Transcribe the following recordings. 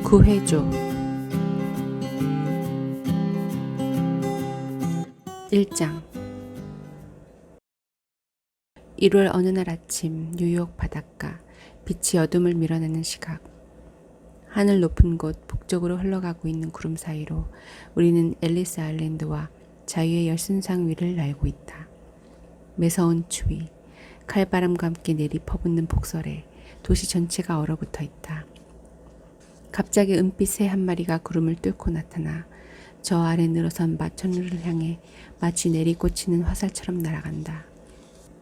구해줘. 1장. 1월 어느 날 아침 뉴욕 바닷가. 빛이 어둠을 밀어내는 시각. 하늘 높은 곳 북쪽으로 흘러가고 있는 구름 사이로 우리는 앨리스 아일랜드와 자유의 열순상 위를 날고 있다. 매서운 추위, 칼바람과 함께 내리 퍼붓는 폭설에 도시 전체가 얼어붙어 있다. 갑자기 은빛 새 한 마리가 구름을 뚫고 나타나 저 아래 늘어선 마천루를 향해 마치 내리꽂히는 화살처럼 날아간다.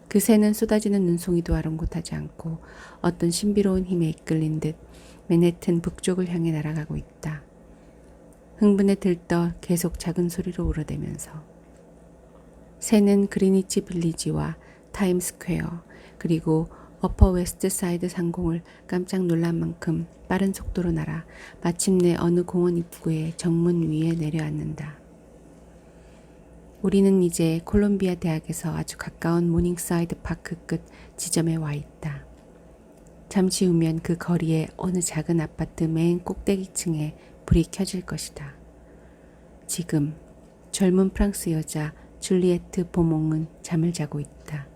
그 새는 쏟아지는 눈송이도 아랑곳하지 않고 어떤 신비로운 힘에 이끌린 듯 맨해튼 북쪽을 향해 날아가고 있다. 흥분에 들떠 계속 작은 소리로 울어대면서. 새는 그리니치 빌리지와 타임스퀘어 그리고 어퍼 웨스트 사이드 상공을 깜짝 놀란 만큼 빠른 속도로 날아 마침내 어느 공원 입구의 정문 위에 내려앉는다. 우리는 이제 콜롬비아 대학에서 아주 가까운 모닝사이드 파크 끝 지점에 와 있다. 잠시 후면 그 거리의 어느 작은 아파트 맨 꼭대기층에 불이 켜질 것이다. 지금 젊은 프랑스 여자 줄리에트 보몽은 잠을 자고 있다.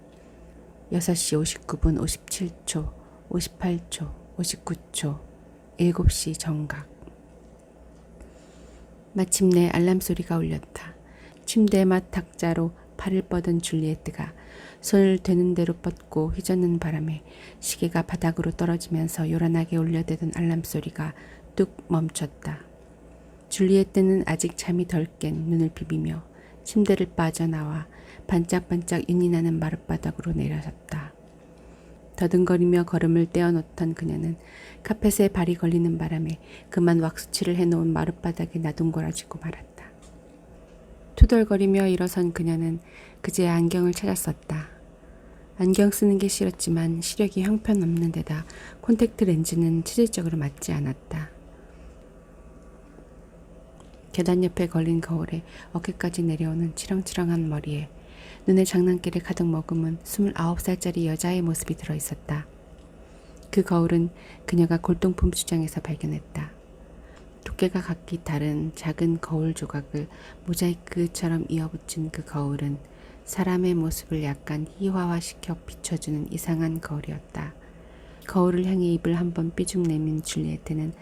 6시 59분 57초, 58초, 59초, 7시 정각. 마침내 알람 소리가 울렸다. 침대 맡 탁자로 팔을 뻗은 줄리에트가 손을 되는 대로 뻗고 휘젓는 바람에 시계가 바닥으로 떨어지면서 요란하게 울려대던 알람 소리가 뚝 멈췄다. 줄리에트는 아직 잠이 덜 깬 눈을 비비며 침대를 빠져나와 반짝반짝 윤이 나는 마룻바닥으로 내려섰다. 더듬거리며 걸음을 떼어놓던 그녀는 카펫에 발이 걸리는 바람에 그만 왁스칠을 해놓은 마룻바닥에 나둥거려지고 말았다. 투덜거리며 일어선 그녀는 그제야 안경을 찾았었다. 안경 쓰는 게 싫었지만 시력이 형편없는 데다 콘택트 렌즈는 체질적으로 맞지 않았다. 계단 옆에 걸린 거울에 어깨까지 내려오는 치렁치렁한 머리에 눈에 장난기를 가득 머금은 29살짜리 여자의 모습이 들어있었다. 그 거울은 그녀가 골동품 시장에서 발견했다. 두께가 각기 다른 작은 거울 조각을 모자이크처럼 이어붙인 그 거울은 사람의 모습을 약간 희화화시켜 비춰주는 이상한 거울이었다. 거울을 향해 입을 한번 삐죽 내민 줄리에트는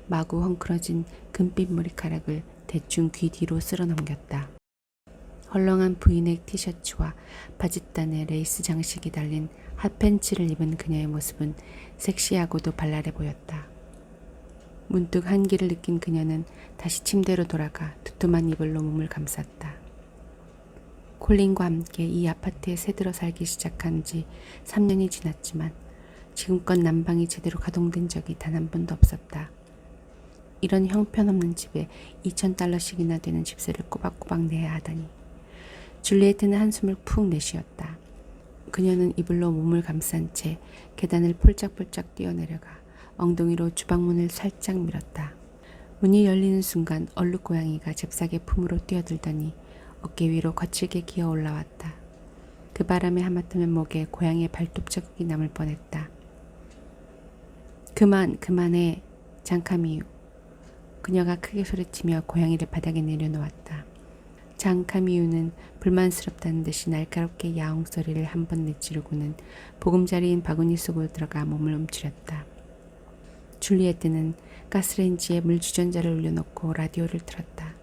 마구 헝클어진 금빛 머리카락을 대충 귀 뒤로 쓸어 넘겼다. 헐렁한 브이넥 티셔츠와 바짓단에 레이스 장식이 달린 핫팬츠를 입은 그녀의 모습은 섹시하고도 발랄해 보였다. 문득 한기를 느낀 그녀는 다시 침대로 돌아가 두툼한 이불로 몸을 감쌌다. 콜린과 함께 이 아파트에 새들어 살기 시작한 지 3년이 지났지만 지금껏 난방이 제대로 가동된 적이 단 한 번도 없었다. 이런 형편없는 집에 $2,000씩이나 되는 집세를 꼬박꼬박 내야 하다니. 줄리에트는 한숨을 푹 내쉬었다. 그녀는 이불로 몸을 감싼 채 계단을 폴짝폴짝 뛰어내려가 엉덩이로 주방문을 살짝 밀었다. 문이 열리는 순간 얼룩 고양이가 잽싸게 품으로 뛰어들더니 어깨 위로 거칠게 기어 올라왔다. 그 바람에 하마터면 목에 고양이의 발톱 자국이 남을 뻔했다. 그만해, 장카미유. 그녀가 크게 소리치며 고양이를 바닥에 내려놓았다. 장카미유는 불만스럽다는 듯이 날카롭게 야옹 소리를 한 번 내지르고는 보금자리인 바구니 속으로 들어가 몸을 움츠렸다. 줄리에트는 가스레인지에 물 주전자를 올려놓고 라디오를 틀었다.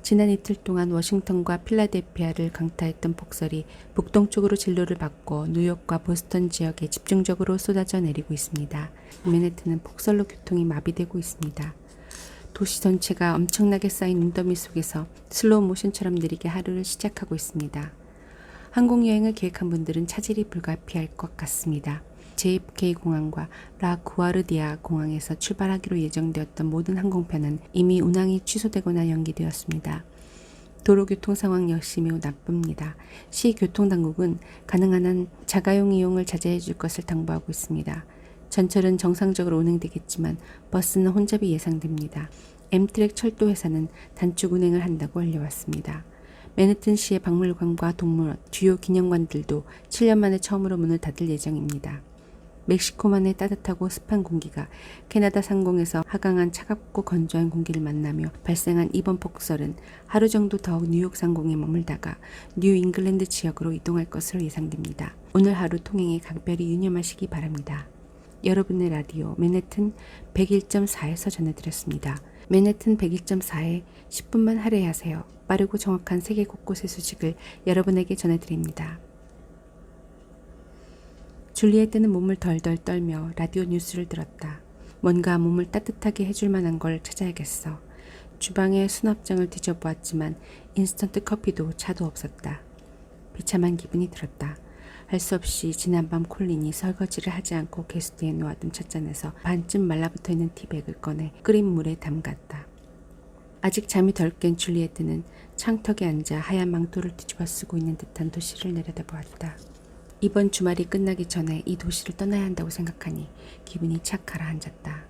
지난 이틀 동안 워싱턴과 필라델피아를 강타했던 폭설이 북동쪽으로 진로를 바꿔 뉴욕과 보스턴 지역에 집중적으로 쏟아져 내리고 있습니다. 맨해튼은 폭설로 교통이 마비되고 있습니다. 도시 전체가 엄청나게 쌓인 눈더미 속에서 슬로우 모션처럼 느리게 하루를 시작하고 있습니다. 항공여행을 계획한 분들은 차질이 불가피할 것 같습니다. JFK 공항과 라구아르디아 공항에서 출발하기로 예정되었던 모든 항공편은 이미 운항이 취소되거나 연기되었습니다. 도로 교통 상황 역시 매우 나쁩니다. 시 교통당국은 가능한 한 자가용 이용을 자제해 줄 것을 당부하고 있습니다. 전철은 정상적으로 운행되겠지만 버스는 혼잡이 예상됩니다. 엠트랙 철도회사는 단축 운행을 한다고 알려왔습니다. 맨해튼시의 박물관과 동물원, 주요 기념관들도 7년 만에 처음으로 문을 닫을 예정입니다. 멕시코만의 따뜻하고 습한 공기가 캐나다 상공에서 하강한 차갑고 건조한 공기를 만나며 발생한 이번 폭설은 하루 정도 더 뉴욕 상공에 머물다가 뉴 잉글랜드 지역으로 이동할 것으로 예상됩니다. 오늘 하루 통행에 각별히 유념하시기 바랍니다. 여러분의 라디오 맨해튼 101.4에서 전해드렸습니다. 맨해튼 101.4에 10분만 할애하세요. 빠르고 정확한 세계 곳곳의 소식을 여러분에게 전해드립니다. 줄리에트는 몸을 덜덜 떨며 라디오 뉴스를 들었다. 뭔가 몸을 따뜻하게 해줄 만한 걸 찾아야겠어. 주방의 수납장을 뒤져보았지만 인스턴트 커피도 차도 없었다. 비참한 기분이 들었다. 할 수 없이 지난밤 콜린이 설거지를 하지 않고 게스트에 놓아둔 찻잔에서 반쯤 말라붙어 있는 티백을 꺼내 끓인 물에 담갔다. 아직 잠이 덜 깬 줄리에트는 창턱에 앉아 하얀 망토를 뒤집어 쓰고 있는 듯한 도시를 내려다보았다. 이번 주말이 끝나기 전에 이 도시를 떠나야 한다고 생각하니 기분이 착 가라앉았다.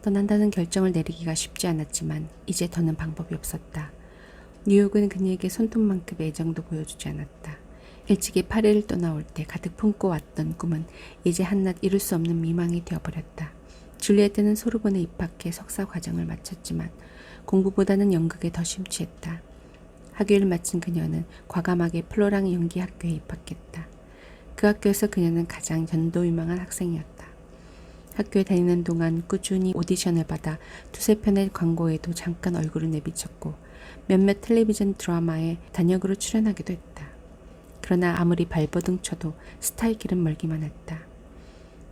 떠난다는 결정을 내리기가 쉽지 않았지만 이제 더는 방법이 없었다. 뉴욕은 그녀에게 손톱만큼의 애정도 보여주지 않았다. 일찍이 파리를 떠나올 때 가득 품고 왔던 꿈은 이제 한낱 이룰 수 없는 미망이 되어버렸다. 줄리에트는 소르본에 입학해 석사 과정을 마쳤지만 공부보다는 연극에 더 심취했다. 학위를 마친 그녀는 과감하게 플로랑 연기학교에 입학했다. 그 학교에서 그녀는 가장 전도유망한 학생이었다. 학교에 다니는 동안 꾸준히 오디션을 받아 두세 편의 광고에도 잠깐 얼굴을 내비쳤고 몇몇 텔레비전 드라마에 단역으로 출연하기도 했다. 그러나 아무리 발버둥 쳐도 스타의 길은 멀기만 했다.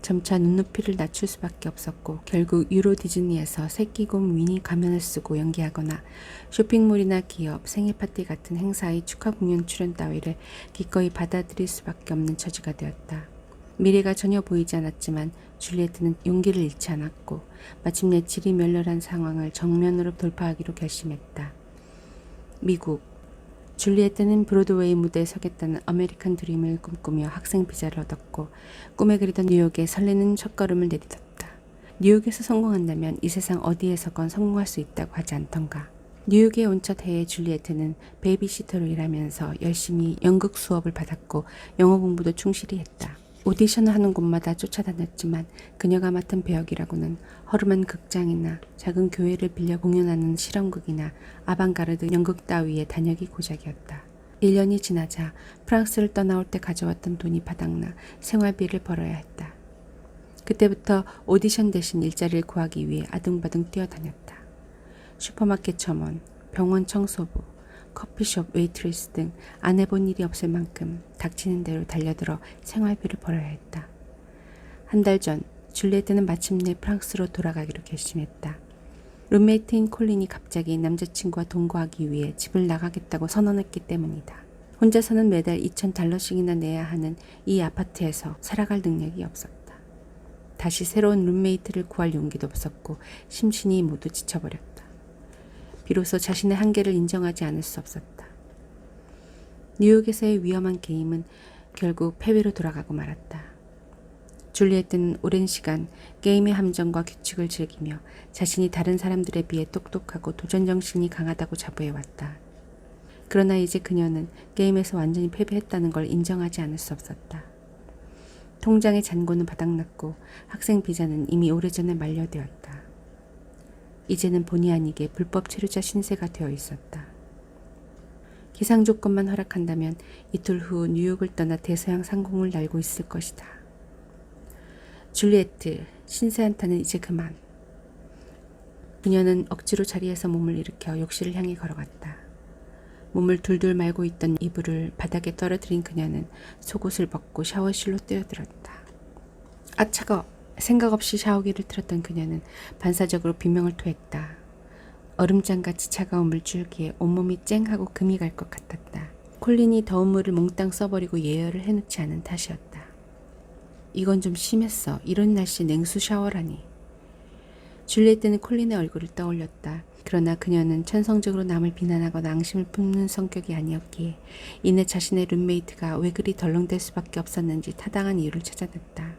점차 눈높이를 낮출 수밖에 없었고 결국 유로 디즈니에서 새끼곰 위니 가면을 쓰고 연기하거나 쇼핑몰이나 기업, 생일 파티 같은 행사의 축하 공연 출연 따위를 기꺼이 받아들일 수밖에 없는 처지가 되었다. 미래가 전혀 보이지 않았지만 줄리에트는 용기를 잃지 않았고 마침내 질이 멸렬한 상황을 정면으로 돌파하기로 결심했다. 미국 줄리에트는 브로드웨이 무대에 서겠다는 아메리칸 드림을 꿈꾸며 학생 비자를 얻었고 꿈에 그리던 뉴욕에 설레는 첫걸음을 내딛었다. 뉴욕에서 성공한다면 이 세상 어디에서건 성공할 수 있다고 하지 않던가. 뉴욕에 온 첫 해에 줄리에트는 베이비시터로 일하면서 열심히 연극 수업을 받았고 영어 공부도 충실히 했다. 오디션을 하는 곳마다 쫓아다녔지만 그녀가 맡은 배역이라고는 허름한 극장이나 작은 교회를 빌려 공연하는 실험극이나 아방가르드 연극 따위의 단역이 고작이었다. 1년이 지나자 프랑스를 떠나올 때 가져왔던 돈이 바닥나 생활비를 벌어야 했다. 그때부터 오디션 대신 일자리를 구하기 위해 아둥바둥 뛰어다녔다. 슈퍼마켓 점원, 병원 청소부, 커피숍 웨이트리스 등 안 해본 일이 없을 만큼 닥치는 대로 달려들어 생활비를 벌어야 했다. 한 달 전 줄리에트는 마침내 프랑스로 돌아가기로 결심했다. 룸메이트인 콜린이 갑자기 남자친구와 동거하기 위해 집을 나가겠다고 선언했기 때문이다. 혼자서는 매달 $2,000씩이나 내야 하는 이 아파트에서 살아갈 능력이 없었다. 다시 새로운 룸메이트를 구할 용기도 없었고 심신이 모두 지쳐버렸다. 비로소 자신의 한계를 인정하지 않을 수 없었다. 뉴욕에서의 위험한 게임은 결국 패배로 돌아가고 말았다. 줄리에트는 오랜 시간 게임의 함정과 규칙을 즐기며 자신이 다른 사람들에 비해 똑똑하고 도전정신이 강하다고 자부해왔다. 그러나 이제 그녀는 게임에서 완전히 패배했다는 걸 인정하지 않을 수 없었다. 통장의 잔고는 바닥났고 학생 비자는 이미 오래전에 만료되었다. 이제는 본의 아니게 불법 체류자 신세가 되어 있었다. 기상 조건만 허락한다면 이틀 후 뉴욕을 떠나 대서양 상공을 날고 있을 것이다. 줄리에트, 신세 한탄은 이제 그만. 그녀는 억지로 자리에서 몸을 일으켜 욕실을 향해 걸어갔다. 몸을 둘둘 말고 있던 이불을 바닥에 떨어뜨린 그녀는 속옷을 벗고 샤워실로 뛰어들었다. 아 차가워. 생각 없이 샤워기를 틀었던 그녀는 반사적으로 비명을 토했다. 얼음장같이 차가운 물줄기에 온몸이 쨍하고 금이 갈 것 같았다. 콜린이 더운 물을 몽땅 써버리고 예열을 해놓지 않은 탓이었다. 이건 좀 심했어. 이런 날씨에 냉수 샤워라니. 줄리에트는 콜린의 얼굴을 떠올렸다. 그러나 그녀는 천성적으로 남을 비난하거나 앙심을 품는 성격이 아니었기에 이내 자신의 룸메이트가 왜 그리 덜렁댈 수밖에 없었는지 타당한 이유를 찾아냈다.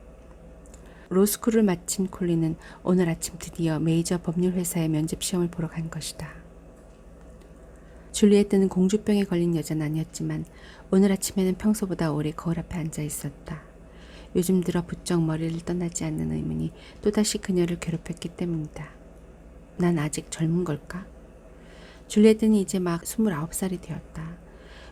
로스쿨을 마친 콜린은 오늘 아침 드디어 메이저 법률 회사의 면접 시험을 보러 간 것이다. 줄리에트는 공주병에 걸린 여자는 아니었지만 오늘 아침에는 평소보다 오래 거울 앞에 앉아 있었다. 요즘 들어 부쩍 머리를 떠나지 않는 의문이 또다시 그녀를 괴롭혔기 때문이다. 난 아직 젊은 걸까? 줄리엣은 이제 막 29살이 되었다.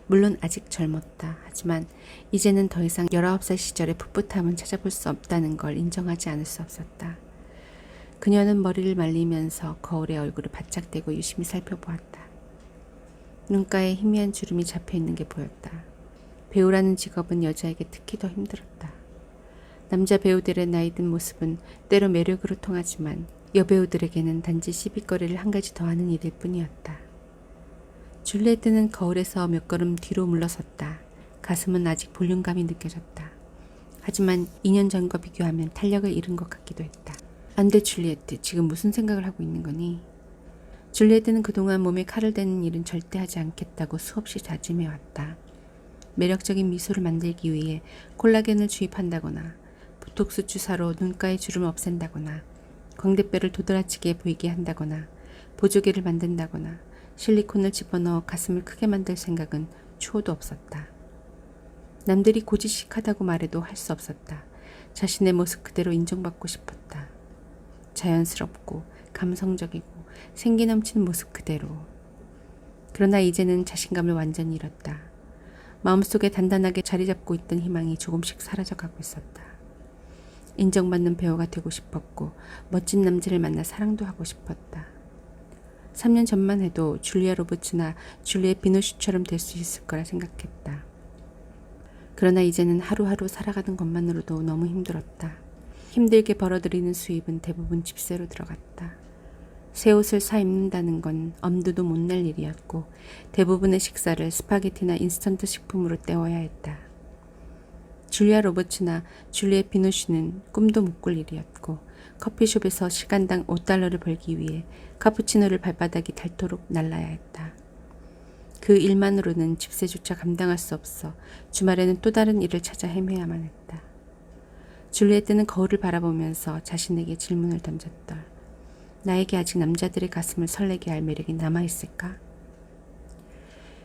물론 아직 젊었다. 하지만 이제는 더 이상 19살 시절의 풋풋함은 찾아볼 수 없다는 걸 인정하지 않을 수 없었다. 그녀는 머리를 말리면서 거울에 얼굴을 바짝 대고 유심히 살펴보았다. 눈가에 희미한 주름이 잡혀있는 게 보였다. 배우라는 직업은 여자에게 특히 더 힘들었다. 남자 배우들의 나이든 모습은 때로 매력으로 통하지만 여배우들에게는 단지 시비거리를 한 가지 더하는 일일 뿐이었다. 줄리엣는 거울에서 몇 걸음 뒤로 물러섰다. 가슴은 아직 볼륨감이 느껴졌다. 하지만 2년 전과 비교하면 탄력을 잃은 것 같기도 했다. 안 돼, 줄리엣. 지금 무슨 생각을 하고 있는 거니? 줄리엣는 그동안 몸에 칼을 대는 일은 절대 하지 않겠다고 수없이 다짐해왔다. 매력적인 미소를 만들기 위해 콜라겐을 주입한다거나 보톡스 주사로 눈가의 주름을 없앤다거나 광대뼈를 도드라지게 보이게 한다거나 보조개를 만든다거나 실리콘을 집어넣어 가슴을 크게 만들 생각은 추호도 없었다. 남들이 고지식하다고 말해도 할 수 없었다. 자신의 모습 그대로 인정받고 싶었다. 자연스럽고 감성적이고 생기 넘치는 모습 그대로. 그러나 이제는 자신감을 완전히 잃었다. 마음속에 단단하게 자리 잡고 있던 희망이 조금씩 사라져가고 있었다. 인정받는 배우가 되고 싶었고 멋진 남자를 만나 사랑도 하고 싶었다. 3년 전만 해도 줄리아 로버츠나 줄리엣 비노슈처럼 될 수 있을 거라 생각했다. 그러나 이제는 하루하루 살아가는 것만으로도 너무 힘들었다. 힘들게 벌어들이는 수입은 대부분 집세로 들어갔다. 새 옷을 사 입는다는 건 엄두도 못 낼 일이었고 대부분의 식사를 스파게티나 인스턴트 식품으로 때워야 했다. 줄리아 로버츠나 줄리엣 비노슈는 꿈도 못 꿀 일이었고 커피숍에서 시간당 $5를 벌기 위해 카푸치노를 발바닥이 닳도록 날라야 했다. 그 일만으로는 집세조차 감당할 수 없어 주말에는 또 다른 일을 찾아 헤매야만 했다. 줄리엣는 거울을 바라보면서 자신에게 질문을 던졌다. 나에게 아직 남자들의 가슴을 설레게 할 매력이 남아있을까?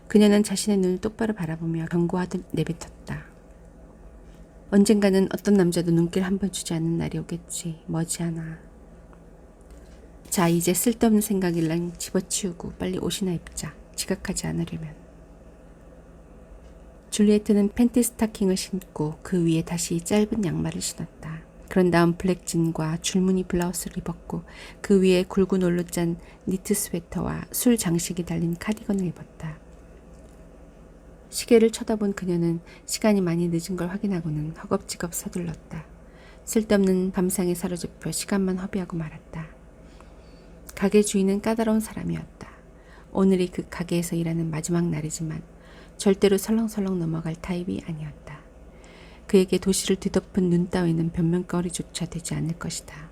그녀는 자신의 눈을 똑바로 바라보며 경고하듯 내뱉었다. 언젠가는 어떤 남자도 눈길 한 번 주지 않는 날이 오겠지. 머지않아. 자, 이제 쓸데없는 생각일랑 집어치우고 빨리 옷이나 입자. 지각하지 않으려면. 줄리엣는 팬티 스타킹을 신고 그 위에 다시 짧은 양말을 신었다. 그런 다음 블랙진과 줄무늬 블라우스를 입었고 그 위에 굵은 올로 짠 니트 스웨터와 술 장식이 달린 카디건을 입었다. 시계를 쳐다본 그녀는 시간이 많이 늦은 걸 확인하고는 허겁지겁 서둘렀다. 쓸데없는 감상에 사로잡혀 시간만 허비하고 말았다. 가게 주인은 까다로운 사람이었다. 오늘이 그 가게에서 일하는 마지막 날이지만 절대로 설렁설렁 넘어갈 타입이 아니었다. 그에게 도시를 뒤덮은 눈 따위는 변명거리조차 되지 않을 것이다.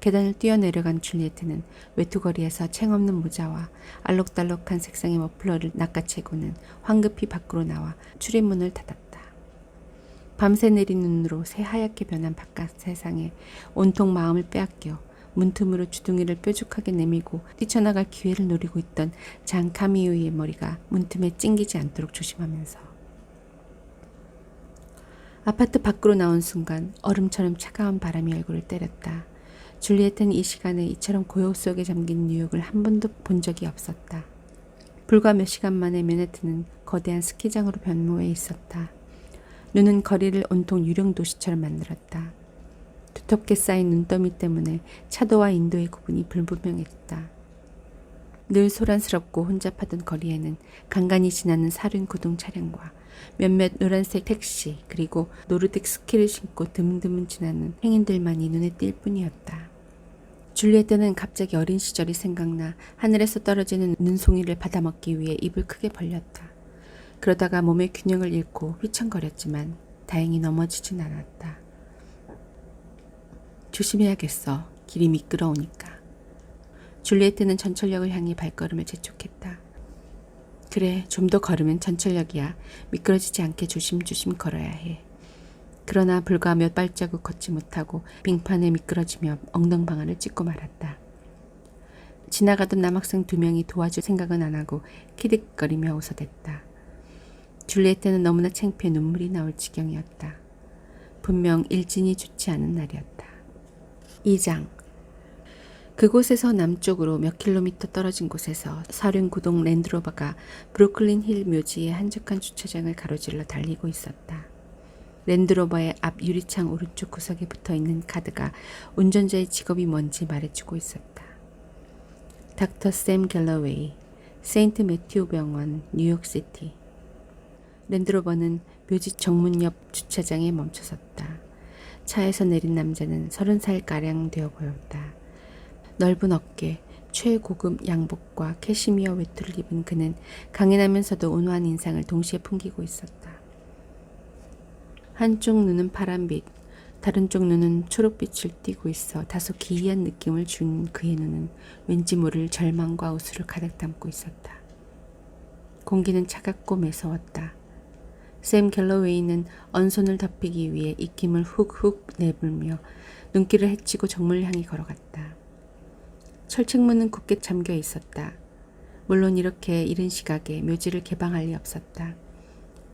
계단을 뛰어내려간 줄리엣는 외투거리에서 챙없는 모자와 알록달록한 색상의 머플러를 낚아채고는 황급히 밖으로 나와 출입문을 닫았다. 밤새 내린 눈으로 새하얗게 변한 바깥 세상에 온통 마음을 빼앗겨 문틈으로 주둥이를 뾰족하게 내밀고 뛰쳐나갈 기회를 노리고 있던 장 카미유의 머리가 문틈에 찡기지 않도록 조심하면서 아파트 밖으로 나온 순간 얼음처럼 차가운 바람이 얼굴을 때렸다. 줄리엣은 이 시간에 이처럼 고요 속에 잠긴 뉴욕을 한 번도 본 적이 없었다. 불과 몇 시간 만에 맨해튼은 거대한 스키장으로 변모해 있었다. 눈은 거리를 온통 유령 도시처럼 만들었다. 두텁게 쌓인 눈더미 때문에 차도와 인도의 구분이 불분명했다. 늘 소란스럽고 혼잡하던 거리에는 간간히 지나는 사륜 구동 차량과 몇몇 노란색 택시 그리고 노르딕 스키를 신고 드문드문 지나는 행인들만이 눈에 띌 뿐이었다. 줄리엣는 갑자기 어린 시절이 생각나 하늘에서 떨어지는 눈송이를 받아먹기 위해 입을 크게 벌렸다. 그러다가 몸의 균형을 잃고 휘청거렸지만 다행히 넘어지진 않았다. 조심해야겠어. 길이 미끄러우니까. 줄리엣는 전철역을 향해 발걸음을 재촉했다. 그래, 좀 더 걸으면 전철역이야. 미끄러지지 않게 조심조심 걸어야 해. 그러나 불과 몇 발자국 걷지 못하고 빙판에 미끄러지며 엉덩방아를 찍고 말았다. 지나가던 남학생 2명이 도와줄 생각은 안 하고 키득거리며 웃어댔다. 줄리엣는 너무나 창피해 눈물이 나올 지경이었다. 분명 일진이 좋지 않은 날이었다. 2장. 그곳에서 남쪽으로 몇 킬로미터 떨어진 곳에서 사륜구동 랜드로버가 브루클린 힐 묘지의 한적한 주차장을 가로질러 달리고 있었다. 랜드로버의 앞 유리창 오른쪽 구석에 붙어있는 카드가 운전자의 직업이 뭔지 말해주고 있었다. 닥터 샘 갤러웨이, 세인트 매튜 병원, 뉴욕시티. 랜드로버는 묘지 정문 옆 주차장에 멈춰섰다. 차에서 내린 남자는 30살가량 되어 보였다. 넓은 어깨, 최고급 양복과 캐시미어 외투를 입은 그는 강인하면서도 온화한 인상을 동시에 풍기고 있었다. 한쪽 눈은 파란빛, 다른 쪽 눈은 초록빛을 띠고 있어 다소 기이한 느낌을 준 그의 눈은 왠지 모를 절망과 우수를 가득 담고 있었다. 공기는 차갑고 매서웠다. 샘 갤러웨이는 언손을 덮이기 위해 입김을 훅훅 내불며 눈길을 헤치고 정문을 향해 걸어갔다. 철책문은 굳게 잠겨 있었다. 물론 이렇게 이른 시각에 묘지를 개방할 리 없었다.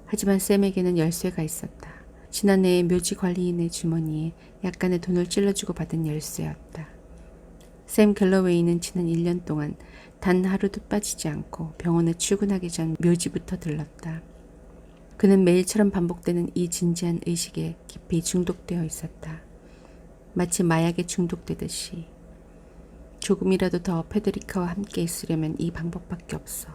하지만 샘에게는 열쇠가 있었다. 지난해 묘지 관리인의 주머니에 약간의 돈을 찔러주고 받은 열쇠였다. 샘 갤러웨이는 지난 1년 동안 단 하루도 빠지지 않고 병원에 출근하기 전 묘지부터 들렀다. 그는 매일처럼 반복되는 이 진지한 의식에 깊이 중독되어 있었다. 마치 마약에 중독되듯이. 조금이라도 더 페데리카와 함께 있으려면 이 방법밖에 없어.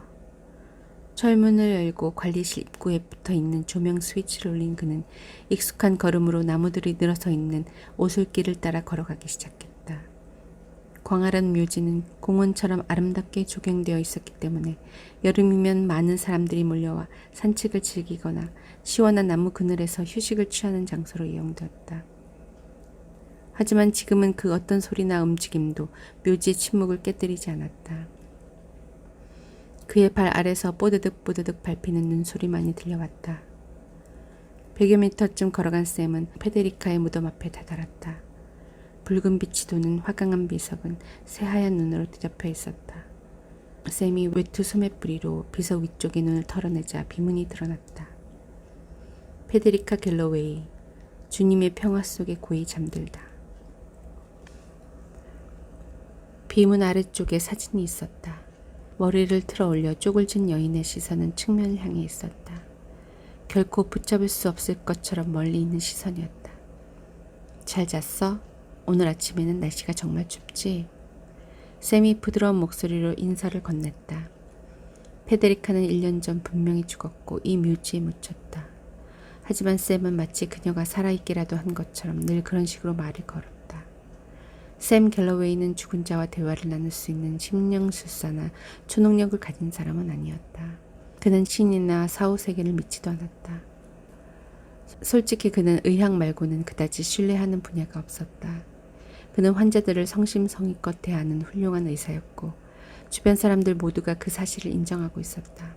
철문을 열고 관리실 입구에 붙어있는 조명 스위치를 올린 그는 익숙한 걸음으로 나무들이 늘어서 있는 오솔길을 따라 걸어가기 시작했다. 광활한 묘지는 공원처럼 아름답게 조경되어 있었기 때문에 여름이면 많은 사람들이 몰려와 산책을 즐기거나 시원한 나무 그늘에서 휴식을 취하는 장소로 이용되었다. 하지만 지금은 그 어떤 소리나 움직임도 묘지의 침묵을 깨뜨리지 않았다. 그의 발 아래서 뽀드득 뽀드득 밟히는 눈소리만이 들려왔다. 100여 미터쯤 걸어간 샘은 페데리카의 무덤 앞에 다다랐다. 붉은 빛이 도는 화강한 비석은 새하얀 눈으로 뒤덮여 있었다. 샘이 외투 소매뿌리로 비석 위쪽의 눈을 털어내자 비문이 드러났다. 페데리카 갤러웨이, 주님의 평화 속에 고이 잠들다. 비문 아래쪽에 사진이 있었다. 머리를 틀어 올려 쪼글진 여인의 시선은 측면을 향해 있었다. 결코 붙잡을 수 없을 것처럼 멀리 있는 시선이었다. 잘 잤어? 오늘 아침에는 날씨가 정말 춥지? 샘이 부드러운 목소리로 인사를 건넸다. 페데리카는 1년 전 분명히 죽었고 이 묘지에 묻혔다. 하지만 샘은 마치 그녀가 살아있기라도 한 것처럼 늘 그런 식으로 말을 걸었다. 샘 갤러웨이는 죽은 자와 대화를 나눌 수 있는 심령술사나 초능력을 가진 사람은 아니었다. 그는 신이나 사후세계를 믿지도 않았다. 솔직히 그는 의학 말고는 그다지 신뢰하는 분야가 없었다. 그는 환자들을 성심성의껏 대하는 훌륭한 의사였고 주변 사람들 모두가 그 사실을 인정하고 있었다.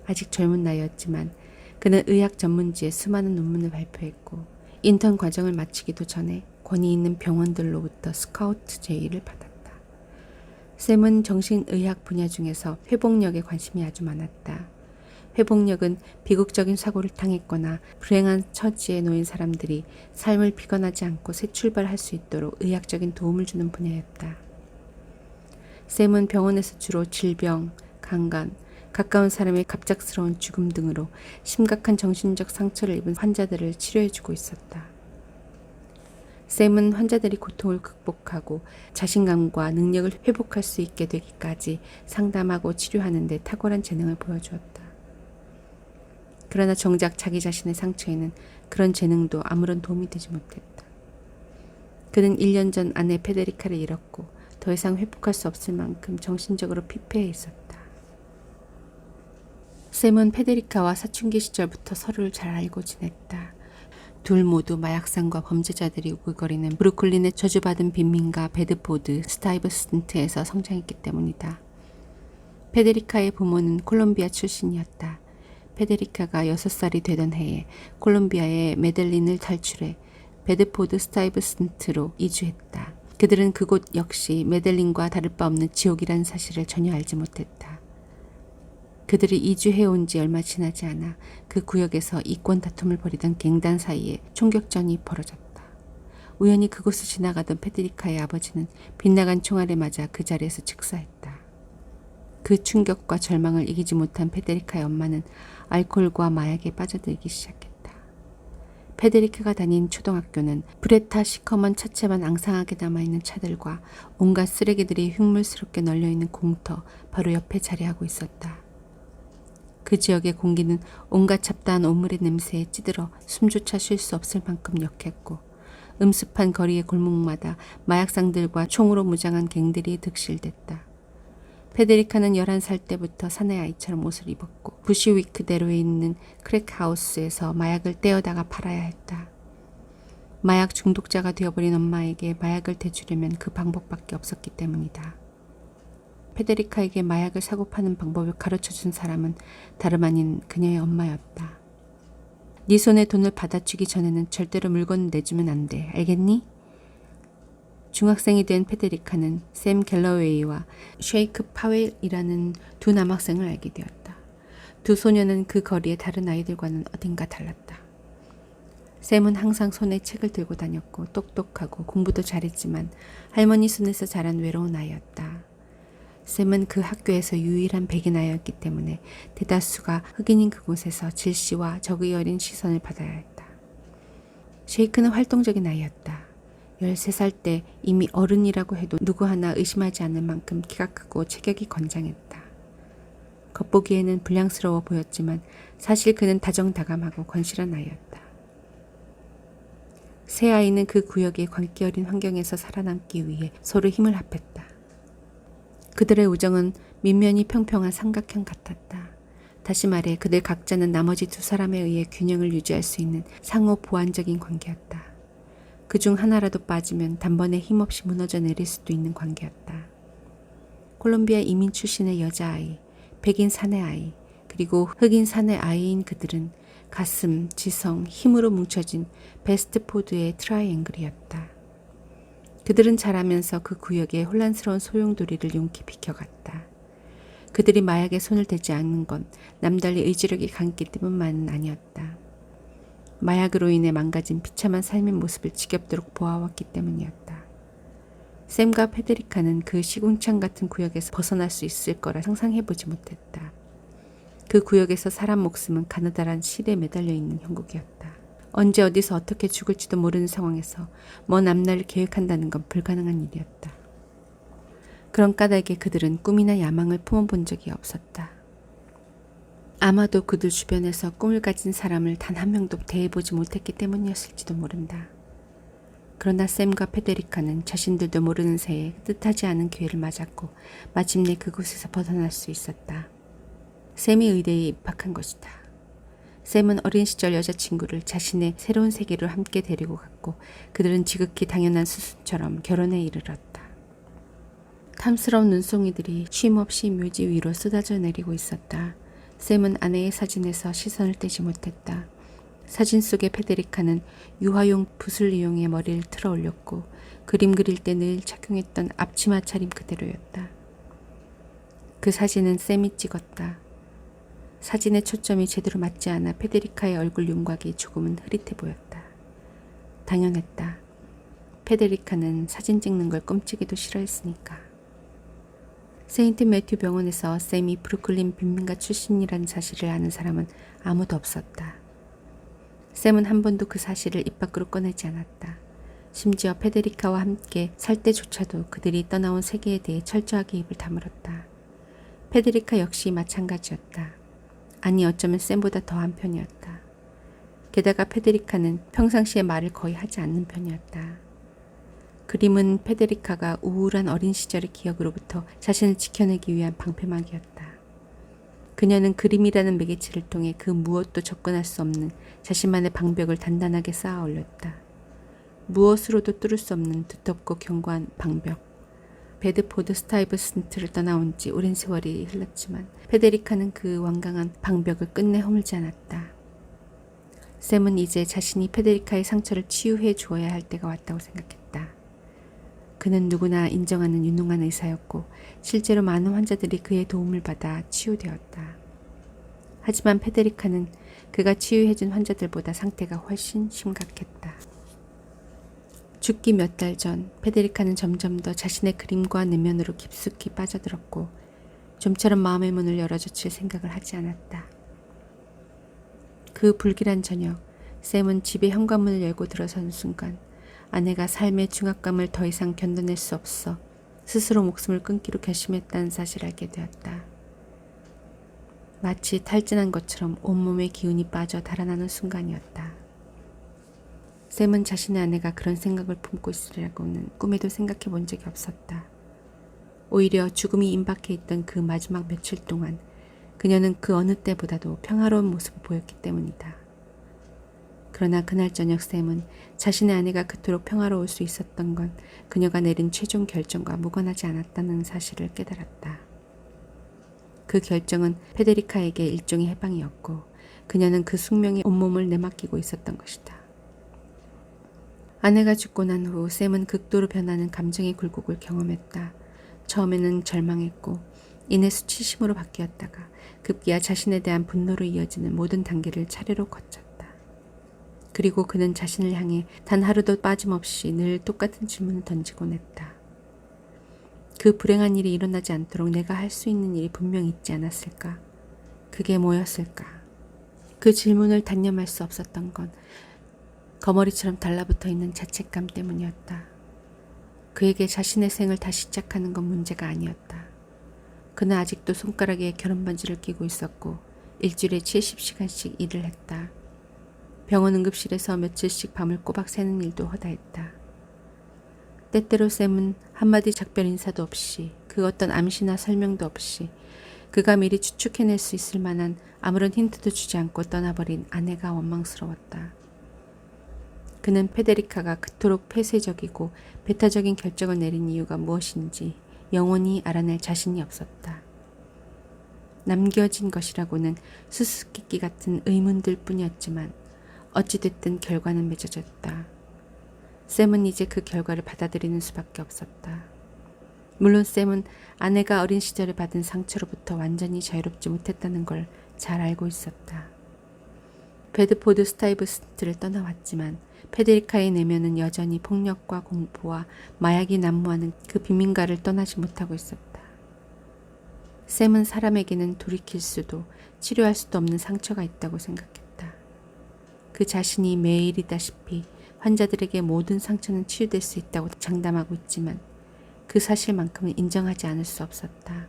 아직 젊은 나이였지만 그는 의학 전문지에 수많은 논문을 발표했고 인턴 과정을 마치기도 전에 권위 있는 병원들로부터 스카우트 제의를 받았다. 샘은 정신의학 분야 중에서 회복력에 관심이 아주 많았다. 회복력은 비극적인 사고를 당했거나 불행한 처지에 놓인 사람들이 삶을 비관하지 않고 새 출발할 수 있도록 의학적인 도움을 주는 분야였다. 샘은 병원에서 주로 질병, 강간, 가까운 사람의 갑작스러운 죽음 등으로 심각한 정신적 상처를 입은 환자들을 치료해주고 있었다. 샘은 환자들이 고통을 극복하고 자신감과 능력을 회복할 수 있게 되기까지 상담하고 치료하는 데 탁월한 재능을 보여주었다. 그러나 정작 자기 자신의 상처에는 그런 재능도 아무런 도움이 되지 못했다. 그는 1년 전 아내 페데리카를 잃었고 더 이상 회복할 수 없을 만큼 정신적으로 피폐해 있었다. 샘은 페데리카와 사춘기 시절부터 서로를 잘 알고 지냈다. 둘 모두 마약상과 범죄자들이 우글거리는 브루클린의 저주받은 빈민가 베드포드 스타이브스턴트에서 성장했기 때문이다. 페데리카의 부모는 콜롬비아 출신이었다. 페데리카가 6살이 되던 해에 콜롬비아의 메델린을 탈출해 베드포드 스타이브스턴트로 이주했다. 그들은 그곳 역시 메델린과 다를 바 없는 지옥이란 사실을 전혀 알지 못했다. 그들이 이주해온 지 얼마 지나지 않아 그 구역에서 이권 다툼을 벌이던 갱단 사이에 총격전이 벌어졌다. 우연히 그곳을 지나가던 페데리카의 아버지는 빗나간 총알에 맞아 그 자리에서 즉사했다. 그 충격과 절망을 이기지 못한 페데리카의 엄마는 알코올과 마약에 빠져들기 시작했다. 페데리카가 다닌 초등학교는 브레타 시커먼 차체만 앙상하게 남아있는 차들과 온갖 쓰레기들이 흉물스럽게 널려있는 공터 바로 옆에 자리하고 있었다. 그 지역의 공기는 온갖 잡다한 오물의 냄새에 찌들어 숨조차 쉴 수 없을 만큼 역했고 음습한 거리의 골목마다 마약상들과 총으로 무장한 갱들이 득실됐다. 페데리카는 11살 때부터 사내 아이처럼 옷을 입었고 부시위크대로에 있는 크랙하우스에서 마약을 떼어다가 팔아야 했다. 마약 중독자가 되어버린 엄마에게 마약을 대주려면 그 방법밖에 없었기 때문이다. 페데리카에게 마약을 사고 파는 방법을 가르쳐준 사람은 다름 아닌 그녀의 엄마였다. 네 손에 돈을 받아주기 전에는 절대로 물건을 내주면 안 돼. 알겠니? 중학생이 된 페데리카는 샘 갤러웨이와 쉐이크 파웰이라는 두 남학생을 알게 되었다. 두 소녀는 그 거리의 다른 아이들과는 어딘가 달랐다. 샘은 항상 손에 책을 들고 다녔고 똑똑하고 공부도 잘했지만 할머니 손에서 자란 외로운 아이였다. 샘은 그 학교에서 유일한 백인 아이였기 때문에 대다수가 흑인인 그곳에서 질시와 적의 어린 시선을 받아야 했다. 쉐이크는 활동적인 아이였다. 13살 때 이미 어른이라고 해도 누구 하나 의심하지 않을 만큼 키가 크고 체격이 건장했다. 겉보기에는 불량스러워 보였지만 사실 그는 다정다감하고 건실한 아이였다. 세 아이는 그 구역의 광기 어린 환경에서 살아남기 위해 서로 힘을 합했다. 그들의 우정은 밑면이 평평한 삼각형 같았다. 다시 말해 그들 각자는 나머지 두 사람에 의해 균형을 유지할 수 있는 상호 보완적인 관계였다. 그중 하나라도 빠지면 단번에 힘없이 무너져 내릴 수도 있는 관계였다. 콜롬비아 이민 출신의 여자아이, 백인 사내 아이, 그리고 흑인 사내 아이인 그들은 가슴, 지성, 힘으로 뭉쳐진 베스트포드의 트라이앵글이었다. 그들은 자라면서 그 구역의 혼란스러운 소용돌이를 용기 비켜갔다. 그들이 마약에 손을 대지 않는 건 남달리 의지력이 강했기 때문만은 아니었다. 마약으로 인해 망가진 비참한 삶의 모습을 지겹도록 보아왔기 때문이었다. 샘과 페데리카는 그 시궁창 같은 구역에서 벗어날 수 있을 거라 상상해보지 못했다. 그 구역에서 사람 목숨은 가느다란 실에 매달려 있는 형국이었다. 언제 어디서 어떻게 죽을지도 모르는 상황에서 먼 앞날을 계획한다는 건 불가능한 일이었다. 그런 까닭에 그들은 꿈이나 야망을 품어본 적이 없었다. 아마도 그들 주변에서 꿈을 가진 사람을 단 한 명도 대해보지 못했기 때문이었을지도 모른다. 그러나 샘과 페데리카는 자신들도 모르는 새에 뜻하지 않은 기회를 맞았고 마침내 그곳에서 벗어날 수 있었다. 샘이 의대에 입학한 것이다. 샘은 어린 시절 여자친구를 자신의 새로운 세계로 함께 데리고 갔고 그들은 지극히 당연한 수순처럼 결혼에 이르렀다. 탐스러운 눈송이들이 쉼없이 묘지 위로 쏟아져 내리고 있었다. 샘은 아내의 사진에서 시선을 떼지 못했다. 사진 속의 페데리카는 유화용 붓을 이용해 머리를 틀어 올렸고 그림 그릴 때 늘 착용했던 앞치마 차림 그대로였다. 그 사진은 샘이 찍었다. 사진의 초점이 제대로 맞지 않아 페데리카의 얼굴 윤곽이 조금은 흐릿해 보였다. 당연했다. 페데리카는 사진 찍는 걸 끔찍이도 싫어했으니까. 세인트 매튜 병원에서 샘이 브루클린 빈민가 출신이라는 사실을 아는 사람은 아무도 없었다. 샘은 한 번도 그 사실을 입 밖으로 꺼내지 않았다. 심지어 페데리카와 함께 살 때조차도 그들이 떠나온 세계에 대해 철저하게 입을 다물었다. 페데리카 역시 마찬가지였다. 아니 어쩌면 샘보다 더 한편이었다. 게다가 페데리카는 평상시에 말을 거의 하지 않는 편이었다. 그림은 페데리카가 우울한 어린 시절의 기억으로부터 자신을 지켜내기 위한 방패막이었다. 그녀는 그림이라는 매개체를 통해 그 무엇도 접근할 수 없는 자신만의 방벽을 단단하게 쌓아 올렸다. 무엇으로도 뚫을 수 없는 두텁고 견고한 방벽. 베드포드 스타이브스트를 떠나온 지 오랜 세월이 흘렀지만 페데리카는 그 완강한 방벽을 끝내 허물지 않았다. 샘은 이제 자신이 페데리카의 상처를 치유해 주어야 할 때가 왔다고 생각했다. 그는 누구나 인정하는 유능한 의사였고 실제로 많은 환자들이 그의 도움을 받아 치유되었다. 하지만 페데리카는 그가 치유해준 환자들보다 상태가 훨씬 심각했다. 죽기 몇 달 전 페데리카는 점점 더 자신의 그림과 내면으로 깊숙이 빠져들었고 좀처럼 마음의 문을 열어젖힐 생각을 하지 않았다. 그 불길한 저녁, 샘은 집의 현관문을 열고 들어선 순간 아내가 삶의 중압감을 더 이상 견뎌낼 수 없어 스스로 목숨을 끊기로 결심했다는 사실을 알게 되었다. 마치 탈진한 것처럼 온몸의 기운이 빠져 달아나는 순간이었다. 샘은 자신의 아내가 그런 생각을 품고 있으리라고는 꿈에도 생각해 본 적이 없었다. 오히려 죽음이 임박해 있던 그 마지막 며칠 동안 그녀는 그 어느 때보다도 평화로운 모습을 보였기 때문이다. 그러나 그날 저녁 샘은 자신의 아내가 그토록 평화로울 수 있었던 건 그녀가 내린 최종 결정과 무관하지 않았다는 사실을 깨달았다. 그 결정은 페데리카에게 일종의 해방이었고 그녀는 그 숙명에 온몸을 내맡기고 있었던 것이다. 아내가 죽고 난 후 샘은 극도로 변하는 감정의 굴곡을 경험했다. 처음에는 절망했고 이내 수치심으로 바뀌었다가 급기야 자신에 대한 분노로 이어지는 모든 단계를 차례로 거쳤다. 그리고 그는 자신을 향해 단 하루도 빠짐없이 늘 똑같은 질문을 던지곤 했다. 그 불행한 일이 일어나지 않도록 내가 할 수 있는 일이 분명히 있지 않았을까? 그게 뭐였을까? 그 질문을 단념할 수 없었던 건 거머리처럼 달라붙어 있는 자책감 때문이었다. 그에게 자신의 생을 다시 시작하는 건 문제가 아니었다. 그는 아직도 손가락에 결혼 반지를 끼고 있었고 일주일에 70시간씩 일을 했다. 병원 응급실에서 며칠씩 밤을 꼬박 새는 일도 허다했다. 때때로 샘은 한마디 작별 인사도 없이 그 어떤 암시나 설명도 없이 그가 미리 추측해낼 수 있을 만한 아무런 힌트도 주지 않고 떠나버린 아내가 원망스러웠다. 그는 페데리카가 그토록 폐쇄적이고 배타적인 결정을 내린 이유가 무엇인지 영원히 알아낼 자신이 없었다. 남겨진 것이라고는 수수께끼 같은 의문들 뿐이었지만 어찌됐든 결과는 맺어졌다. 샘은 이제 그 결과를 받아들이는 수밖에 없었다. 물론 샘은 아내가 어린 시절에 받은 상처로부터 완전히 자유롭지 못했다는 걸 잘 알고 있었다. 베드포드 스타이브스트를 떠나왔지만 페데리카의 내면은 여전히 폭력과 공포와 마약이 난무하는 그 빈민가를 떠나지 못하고 있었다. 샘은 사람에게는 돌이킬 수도 치료할 수도 없는 상처가 있다고 생각했다. 그 자신이 매일이다시피 환자들에게 모든 상처는 치유될 수 있다고 장담하고 있지만 그 사실만큼은 인정하지 않을 수 없었다.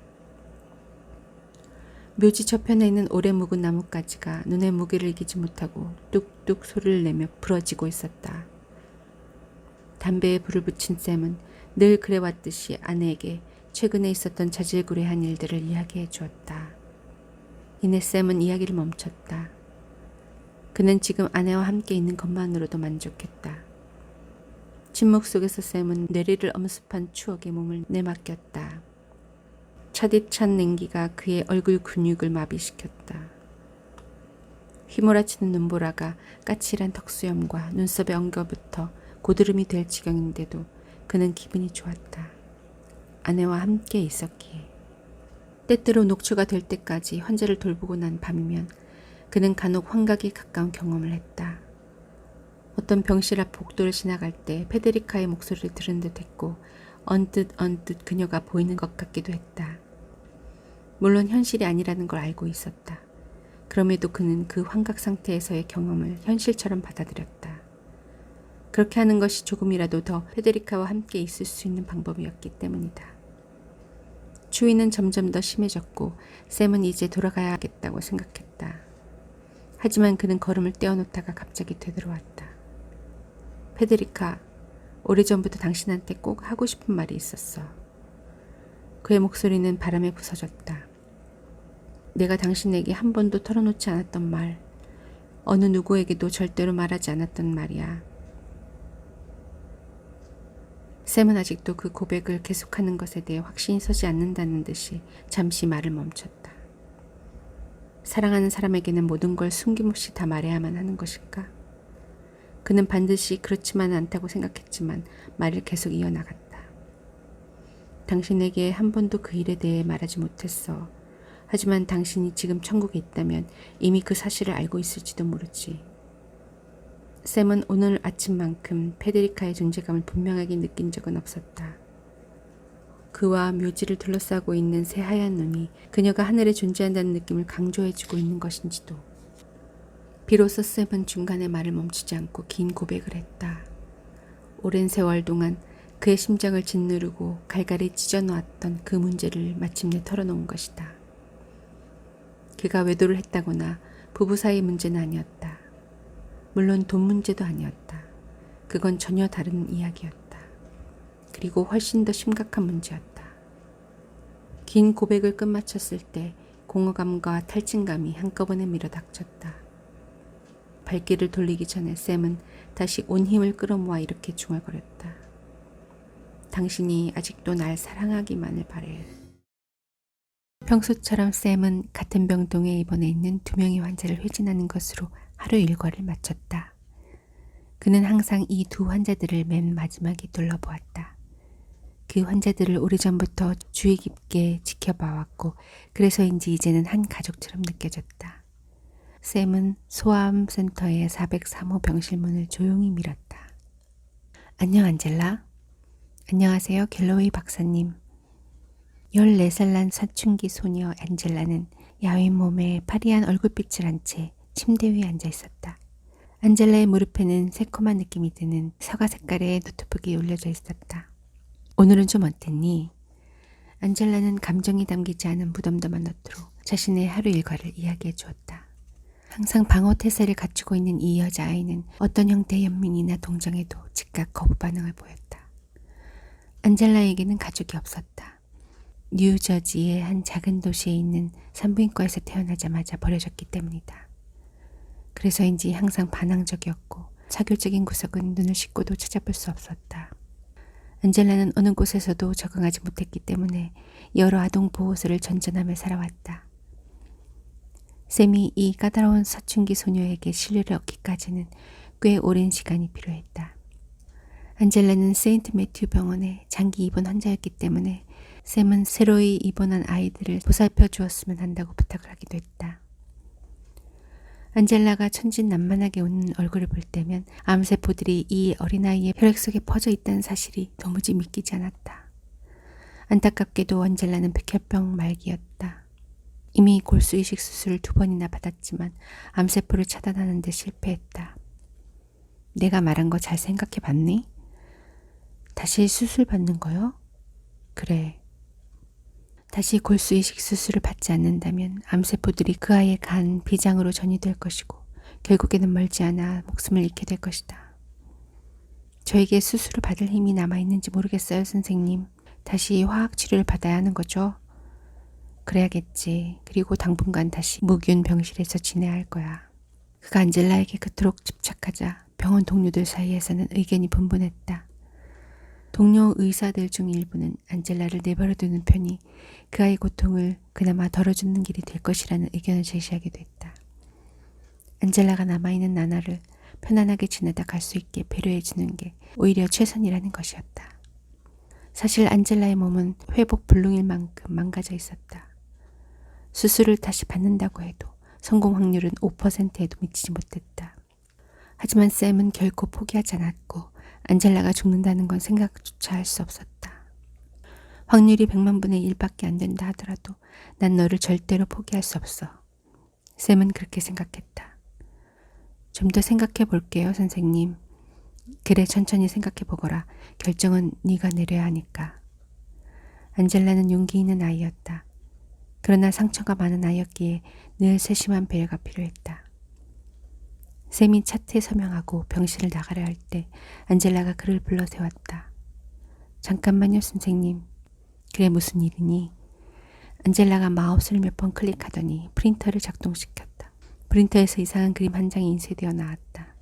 묘지 저편에 있는 오래 묵은 나뭇가지가 눈의 무게를 이기지 못하고 뚝뚝 소리를 내며 부러지고 있었다. 담배에 불을 붙인 샘은 늘 그래왔듯이 아내에게 최근에 있었던 자질구레한 일들을 이야기해 주었다. 이내 샘은 이야기를 멈췄다. 그는 지금 아내와 함께 있는 것만으로도 만족했다. 침묵 속에서 샘은 뇌리를 엄습한 추억에 몸을 내맡겼다. 차디찬 냉기가 그의 얼굴 근육을 마비시켰다. 휘몰아치는 눈보라가 까칠한 턱수염과 눈썹에 엉겨붙어 고드름이 될 지경인데도 그는 기분이 좋았다. 아내와 함께 있었기에. 때때로 녹초가 될 때까지 환자를 돌보고 난 밤이면 그는 간혹 환각에 가까운 경험을 했다. 어떤 병실 앞 복도를 지나갈 때 페데리카의 목소리를 들은 듯 했고 언뜻 그녀가 보이는 것 같기도 했다. 물론 현실이 아니라는 걸 알고 있었다. 그럼에도 그는 그 환각 상태에서의 경험을 현실처럼 받아들였다. 그렇게 하는 것이 조금이라도 더 페데리카와 함께 있을 수 있는 방법이었기 때문이다. 추위는 점점 더 심해졌고 샘은 이제 돌아가야겠다고 생각했다. 하지만 그는 걸음을 떼어놓다가 갑자기 되돌아왔다. 페데리카, 오래전부터 당신한테 꼭 하고 싶은 말이 있었어. 그의 목소리는 바람에 부서졌다. 내가 당신에게 한 번도 털어놓지 않았던 말, 어느 누구에게도 절대로 말하지 않았던 말이야. 샘은 아직도 그 고백을 계속하는 것에 대해 확신이 서지 않는다는 듯이 잠시 말을 멈췄다. 사랑하는 사람에게는 모든 걸 숨김없이 다 말해야만 하는 것일까? 그는 반드시 그렇지만은 않다고 생각했지만 말을 계속 이어나갔다. 당신에게 한 번도 그 일에 대해 말하지 못했어. 하지만 당신이 지금 천국에 있다면 이미 그 사실을 알고 있을지도 모르지. 샘은 오늘 아침만큼 페데리카의 존재감을 분명하게 느낀 적은 없었다. 그와 묘지를 둘러싸고 있는 새하얀 눈이 그녀가 하늘에 존재한다는 느낌을 강조해주고 있는 것인지도. 비로소 샘은 중간에 말을 멈추지 않고 긴 고백을 했다. 오랜 세월 동안 그의 심장을 짓누르고 갈갈이 찢어놓았던 그 문제를 마침내 털어놓은 것이다. 그가 외도를 했다거나 부부 사이 문제는 아니었다. 물론 돈 문제도 아니었다. 그건 전혀 다른 이야기였다. 그리고 훨씬 더 심각한 문제였다. 긴 고백을 끝마쳤을 때 공허감과 탈진감이 한꺼번에 밀어닥쳤다. 발길을 돌리기 전에 샘은 다시 온 힘을 끌어모아 이렇게 중얼거렸다. 당신이 아직도 날 사랑하기만을 바래. 평소처럼 샘은 같은 병동에 입원해 있는 2명의 환자를 회진하는 것으로 하루 일과를 마쳤다. 그는 항상 이 2 환자들을 맨 마지막에 둘러보았다. 그 환자들을 오래전부터 주의 깊게 지켜봐왔고 그래서인지 이제는 한 가족처럼 느껴졌다. 샘은 소아암센터의 403호 병실 문을 조용히 밀었다. 안녕 안젤라. 안녕하세요 갤러웨이 박사님. 14살 난 사춘기 소녀 안젤라는 야윈 몸에 파리한 얼굴빛을 한 채 침대 위에 앉아 있었다. 안젤라의 무릎에는 새콤한 느낌이 드는 사과 색깔의 노트북이 올려져 있었다. 오늘은 좀 어땠니? 안젤라는 감정이 담기지 않은 무덤덤한 노트로 자신의 하루 일과를 이야기해 주었다. 항상 방어 태세를 갖추고 있는 이 여자아이는 어떤 형태의 연민이나 동정에도 즉각 거부 반응을 보였다. 안젤라에게는 가족이 없었다. 뉴저지의 한 작은 도시에 있는 산부인과에서 태어나자마자 버려졌기 때문이다. 그래서인지 항상 반항적이었고 사교적인 구석은 눈을 씻고도 찾아볼 수 없었다. 안젤라는 어느 곳에서도 적응하지 못했기 때문에 여러 아동 보호소를 전전하며 살아왔다. 샘이 이 까다로운 사춘기 소녀에게 신뢰를 얻기까지는 꽤 오랜 시간이 필요했다. 안젤라는 세인트 매튜 병원의 장기 입원 환자였기 때문에 샘은 새로이 입원한 아이들을 보살펴 주었으면 한다고 부탁을 하기도 했다. 안젤라가 천진난만하게 웃는 얼굴을 볼 때면 암세포들이 이 어린아이의 혈액 속에 퍼져 있다는 사실이 도무지 믿기지 않았다. 안타깝게도 안젤라는 백혈병 말기였다. 이미 골수이식 수술을 2번이나 받았지만 암세포를 차단하는 데 실패했다. 내가 말한 거 잘 생각해 봤니? 다시 수술 받는 거요? 그래. 다시 골수이식 수술을 받지 않는다면 암세포들이 그 아이의 간, 비장으로 전이될 것이고 결국에는 멀지 않아 목숨을 잃게 될 것이다. 저에게 수술을 받을 힘이 남아있는지 모르겠어요, 선생님. 다시 화학치료를 받아야 하는 거죠? 그래야겠지. 그리고 당분간 다시 무균 병실에서 지내야 할 거야. 그가 안젤라에게 그토록 집착하자 병원 동료들 사이에서는 의견이 분분했다. 동료 의사들 중 일부는 안젤라를 내버려두는 편이 그 아이의 고통을 그나마 덜어주는 길이 될 것이라는 의견을 제시하기도 했다. 안젤라가 남아있는 나날을 편안하게 지내다 갈 수 있게 배려해주는 게 오히려 최선이라는 것이었다. 사실 안젤라의 몸은 회복 불능일 만큼 망가져 있었다. 수술을 다시 받는다고 해도 성공 확률은 5%에도 미치지 못했다. 하지만 샘은 결코 포기하지 않았고 안젤라가 죽는다는 건 생각조차 할 수 없었다. 확률이 100만 분의 1밖에 안 된다 하더라도 난 너를 절대로 포기할 수 없어. 샘은 그렇게 생각했다. 좀 더 생각해 볼게요, 선생님. 그래, 천천히 생각해 보거라. 결정은 네가 내려야 하니까. 안젤라는 용기 있는 아이였다. 그러나 상처가 많은 아이였기에 늘 세심한 배려가 필요했다. 샘이 차트에 서명하고 병실을 나가려 할 때 안젤라가 그를 불러 세웠다. 잠깐만요, 선생님. 그래, 무슨 일이니? 안젤라가 마우스를 몇 번 클릭하더니 프린터를 작동시켰다. 프린터에서 이상한 그림 한 장이 인쇄되어 나왔다.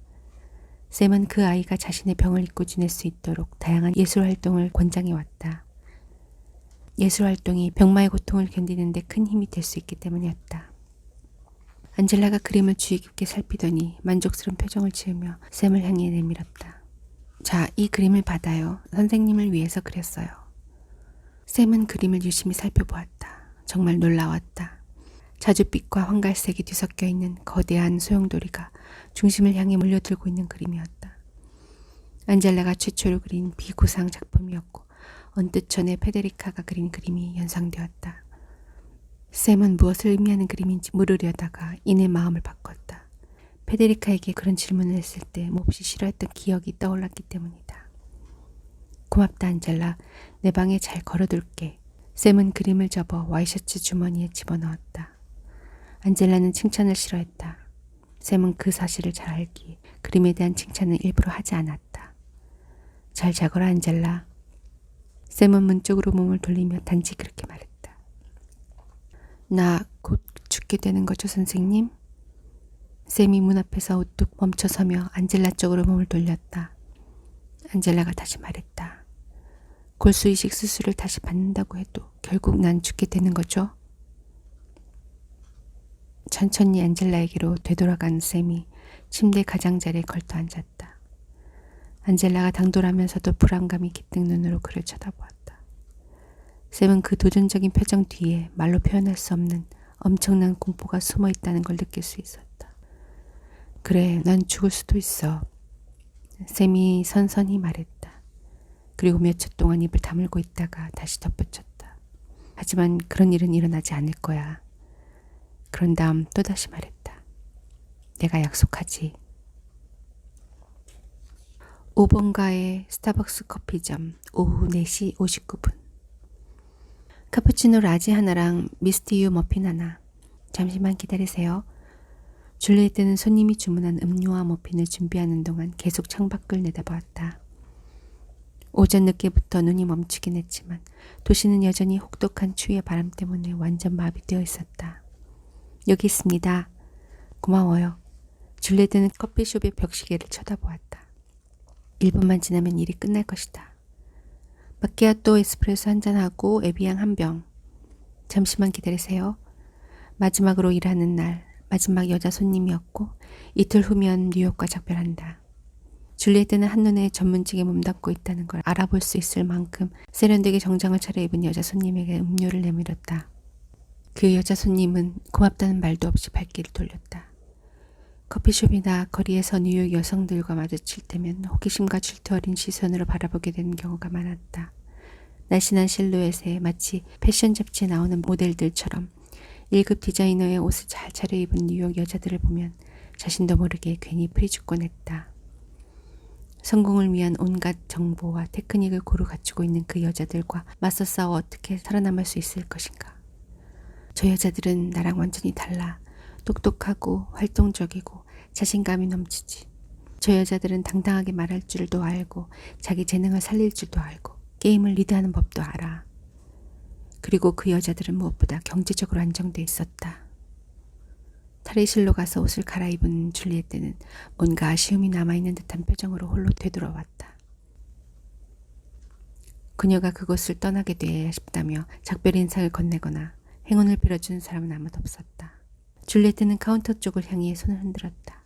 샘은 그 아이가 자신의 병을 잊고 지낼 수 있도록 다양한 예술활동을 권장해왔다. 예술활동이 병마의 고통을 견디는 데 큰 힘이 될 수 있기 때문이었다. 안젤라가 그림을 주의 깊게 살피더니 만족스러운 표정을 지으며 샘을 향해 내밀었다. 자, 이 그림을 받아요. 선생님을 위해서 그렸어요. 샘은 그림을 유심히 살펴보았다. 정말 놀라웠다. 자줏빛과 황갈색이 뒤섞여 있는 거대한 소용돌이가 중심을 향해 몰려들고 있는 그림이었다. 안젤라가 최초로 그린 비구상 작품이었고 언뜻 전에 페데리카가 그린 그림이 연상되었다. 샘은 무엇을 의미하는 그림인지 물으려다가 이내 마음을 바꿨다. 페데리카에게 그런 질문을 했을 때 몹시 싫어했던 기억이 떠올랐기 때문이다. 고맙다 안젤라. 내 방에 잘 걸어둘게. 샘은 그림을 접어 와이셔츠 주머니에 집어넣었다. 안젤라는 칭찬을 싫어했다. 샘은 그 사실을 잘 알기에 그림에 대한 칭찬은 일부러 하지 않았다. 잘 자거라 안젤라. 샘은 문 쪽으로 몸을 돌리며 단지 그렇게 말했다. 나 곧 죽게 되는 거죠 선생님? 샘이 문 앞에서 우뚝 멈춰서며 안젤라 쪽으로 몸을 돌렸다. 안젤라가 다시 말했다. 골수이식 수술을 다시 받는다고 해도 결국 난 죽게 되는 거죠? 천천히 안젤라에게로 되돌아간 샘이 침대 가장자리에 걸터 앉았다. 안젤라가 당돌하면서도 불안감이 깃든 눈으로 그를 쳐다보았다. 샘은 그 도전적인 표정 뒤에 말로 표현할 수 없는 엄청난 공포가 숨어 있다는 걸 느낄 수 있었다. 그래, 난 죽을 수도 있어. 샘이 선선히 말했다. 그리고 몇 초 동안 입을 다물고 있다가 다시 덧붙였다. 하지만 그런 일은 일어나지 않을 거야. 그런 다음 또다시 말했다. 내가 약속하지. 5번가의 스타벅스 커피점 오후 4시 59분. 카푸치노 라지 하나랑 미스티유 머핀 하나. 잠시만 기다리세요. 줄리에트는 손님이 주문한 음료와 머핀을 준비하는 동안 계속 창밖을 내다보았다. 오전 늦게부터 눈이 멈추긴 했지만 도시는 여전히 혹독한 추위의 바람 때문에 완전 마비되어 있었다. 여기 있습니다. 고마워요. 줄리에트는 커피숍의 벽시계를 쳐다보았다. 1분만 지나면 일이 끝날 것이다. 마키아또 에스프레소 한잔하고 에비앙 한 병. 잠시만 기다리세요. 마지막으로 일하는 날 마지막 여자 손님이었고 이틀 후면 뉴욕과 작별한다. 줄리에트는 한눈에 전문직에 몸담고 있다는 걸 알아볼 수 있을 만큼 세련되게 정장을 차려입은 여자 손님에게 음료를 내밀었다. 그 여자 손님은 고맙다는 말도 없이 발길을 돌렸다. 커피숍이나 거리에서 뉴욕 여성들과 마주칠 때면 호기심과 질투 어린 시선으로 바라보게 되는 경우가 많았다. 날씬한 실루엣에 마치 패션 잡지에 나오는 모델들처럼 1급 디자이너의 옷을 잘 차려입은 뉴욕 여자들을 보면 자신도 모르게 괜히 풀이 죽곤 했다. 성공을 위한 온갖 정보와 테크닉을 고루 갖추고 있는 그 여자들과 맞서 싸워 어떻게 살아남을 수 있을 것인가. 저 여자들은 나랑 완전히 달라. 똑똑하고 활동적이고 자신감이 넘치지. 저 여자들은 당당하게 말할 줄도 알고 자기 재능을 살릴 줄도 알고 게임을 리드하는 법도 알아. 그리고 그 여자들은 무엇보다 경제적으로 안정돼 있었다. 탈의실로 가서 옷을 갈아입은 줄리에트는 뭔가 아쉬움이 남아있는 듯한 표정으로 홀로 되돌아왔다. 그녀가 그곳을 떠나게 돼야 싶다며 작별 인사를 건네거나 행운을 빌어주는 사람은 아무도 없었다. 줄리에트는 카운터 쪽을 향해 손을 흔들었다.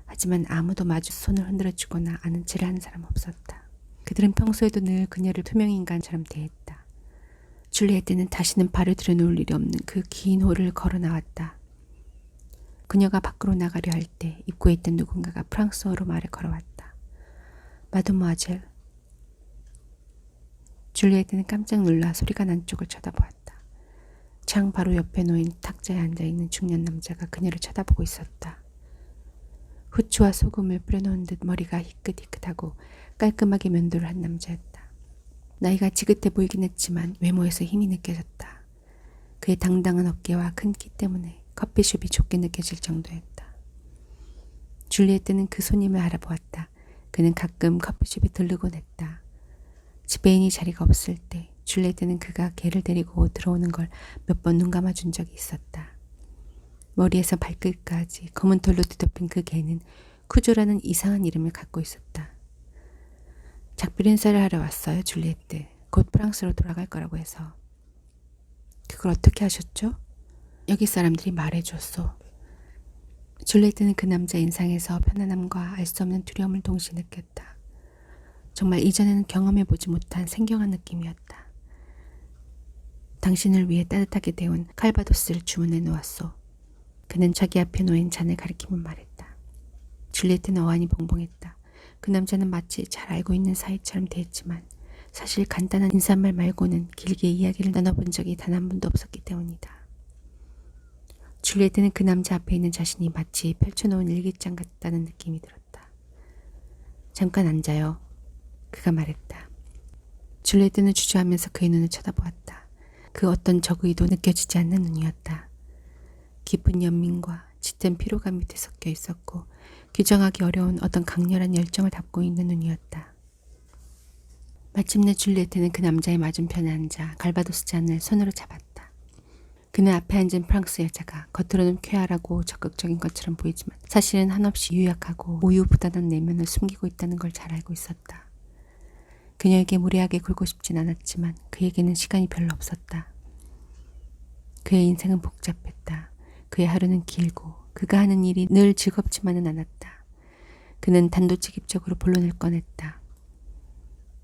하지만 아무도 마주 손을 흔들어주거나 아는 체를 하는 사람 없었다. 그들은 평소에도 늘 그녀를 투명인간처럼 대했다. 줄리에트는 다시는 발을 들여놓을 일이 없는 그 긴 홀을 걸어 나왔다. 그녀가 밖으로 나가려 할 때 입구에 있던 누군가가 프랑스어로 말을 걸어왔다. 마드모아젤. 줄리에트는 깜짝 놀라 소리가 난 쪽을 쳐다보았다. 창 바로 옆에 놓인 탁자에 앉아있는 중년 남자가 그녀를 쳐다보고 있었다. 후추와 소금을 뿌려놓은 듯 머리가 희끗희끗하고 깔끔하게 면도를 한 남자였다. 나이가 지긋해 보이긴 했지만 외모에서 힘이 느껴졌다. 그의 당당한 어깨와 큰 키 때문에 커피숍이 좁게 느껴질 정도였다. 줄리에트는 그 손님을 알아보았다. 그는 가끔 커피숍에 들르곤 했다. 지배인이 자리가 없을 때 줄리에트는 그가 개를 데리고 들어오는 걸 몇 번 눈 감아준 적이 있었다. 머리에서 발끝까지 검은 털로 뒤덮인 그 개는 쿠조라는 이상한 이름을 갖고 있었다. 작별 인사를 하러 왔어요, 줄리에트. 곧 프랑스로 돌아갈 거라고 해서. 그걸 어떻게 하셨죠? 여기 사람들이 말해줬소. 줄리에트는 그 남자 인상에서 편안함과 알 수 없는 두려움을 동시에 느꼈다. 정말 이전에는 경험해보지 못한 생경한 느낌이었다. 당신을 위해 따뜻하게 데운 칼바도스를 주문해 놓았소. 그는 자기 앞에 놓인 잔을 가리키며 말했다. 줄리엣은 어안이 벙벙했다. 그 남자는 마치 잘 알고 있는 사이처럼 대했지만 사실 간단한 인사말 말고는 길게 이야기를 나눠본 적이 단 한 번도 없었기 때문이다. 줄리엣은 그 남자 앞에 있는 자신이 마치 펼쳐놓은 일기장 같다는 느낌이 들었다. 잠깐 앉아요. 그가 말했다. 줄리엣은 주저하면서 그의 눈을 쳐다보았다. 그 어떤 적의도 느껴지지 않는 눈이었다. 깊은 연민과 짙은 피로감 밑에 섞여 있었고 규정하기 어려운 어떤 강렬한 열정을 담고 있는 눈이었다. 마침내 줄리엣은 그 남자의 맞은편에 앉아 갈바도스 잔을 손으로 잡았다. 그는 앞에 앉은 프랑스 여자가 겉으로는 쾌활하고 적극적인 것처럼 보이지만 사실은 한없이 유약하고 우유부단한 내면을 숨기고 있다는 걸 잘 알고 있었다. 그녀에게 무례하게 굴고 싶진 않았지만 그에게는 시간이 별로 없었다. 그의 인생은 복잡했다. 그의 하루는 길고 그가 하는 일이 늘 즐겁지만은 않았다. 그는 단도직입적으로 본론을 꺼냈다.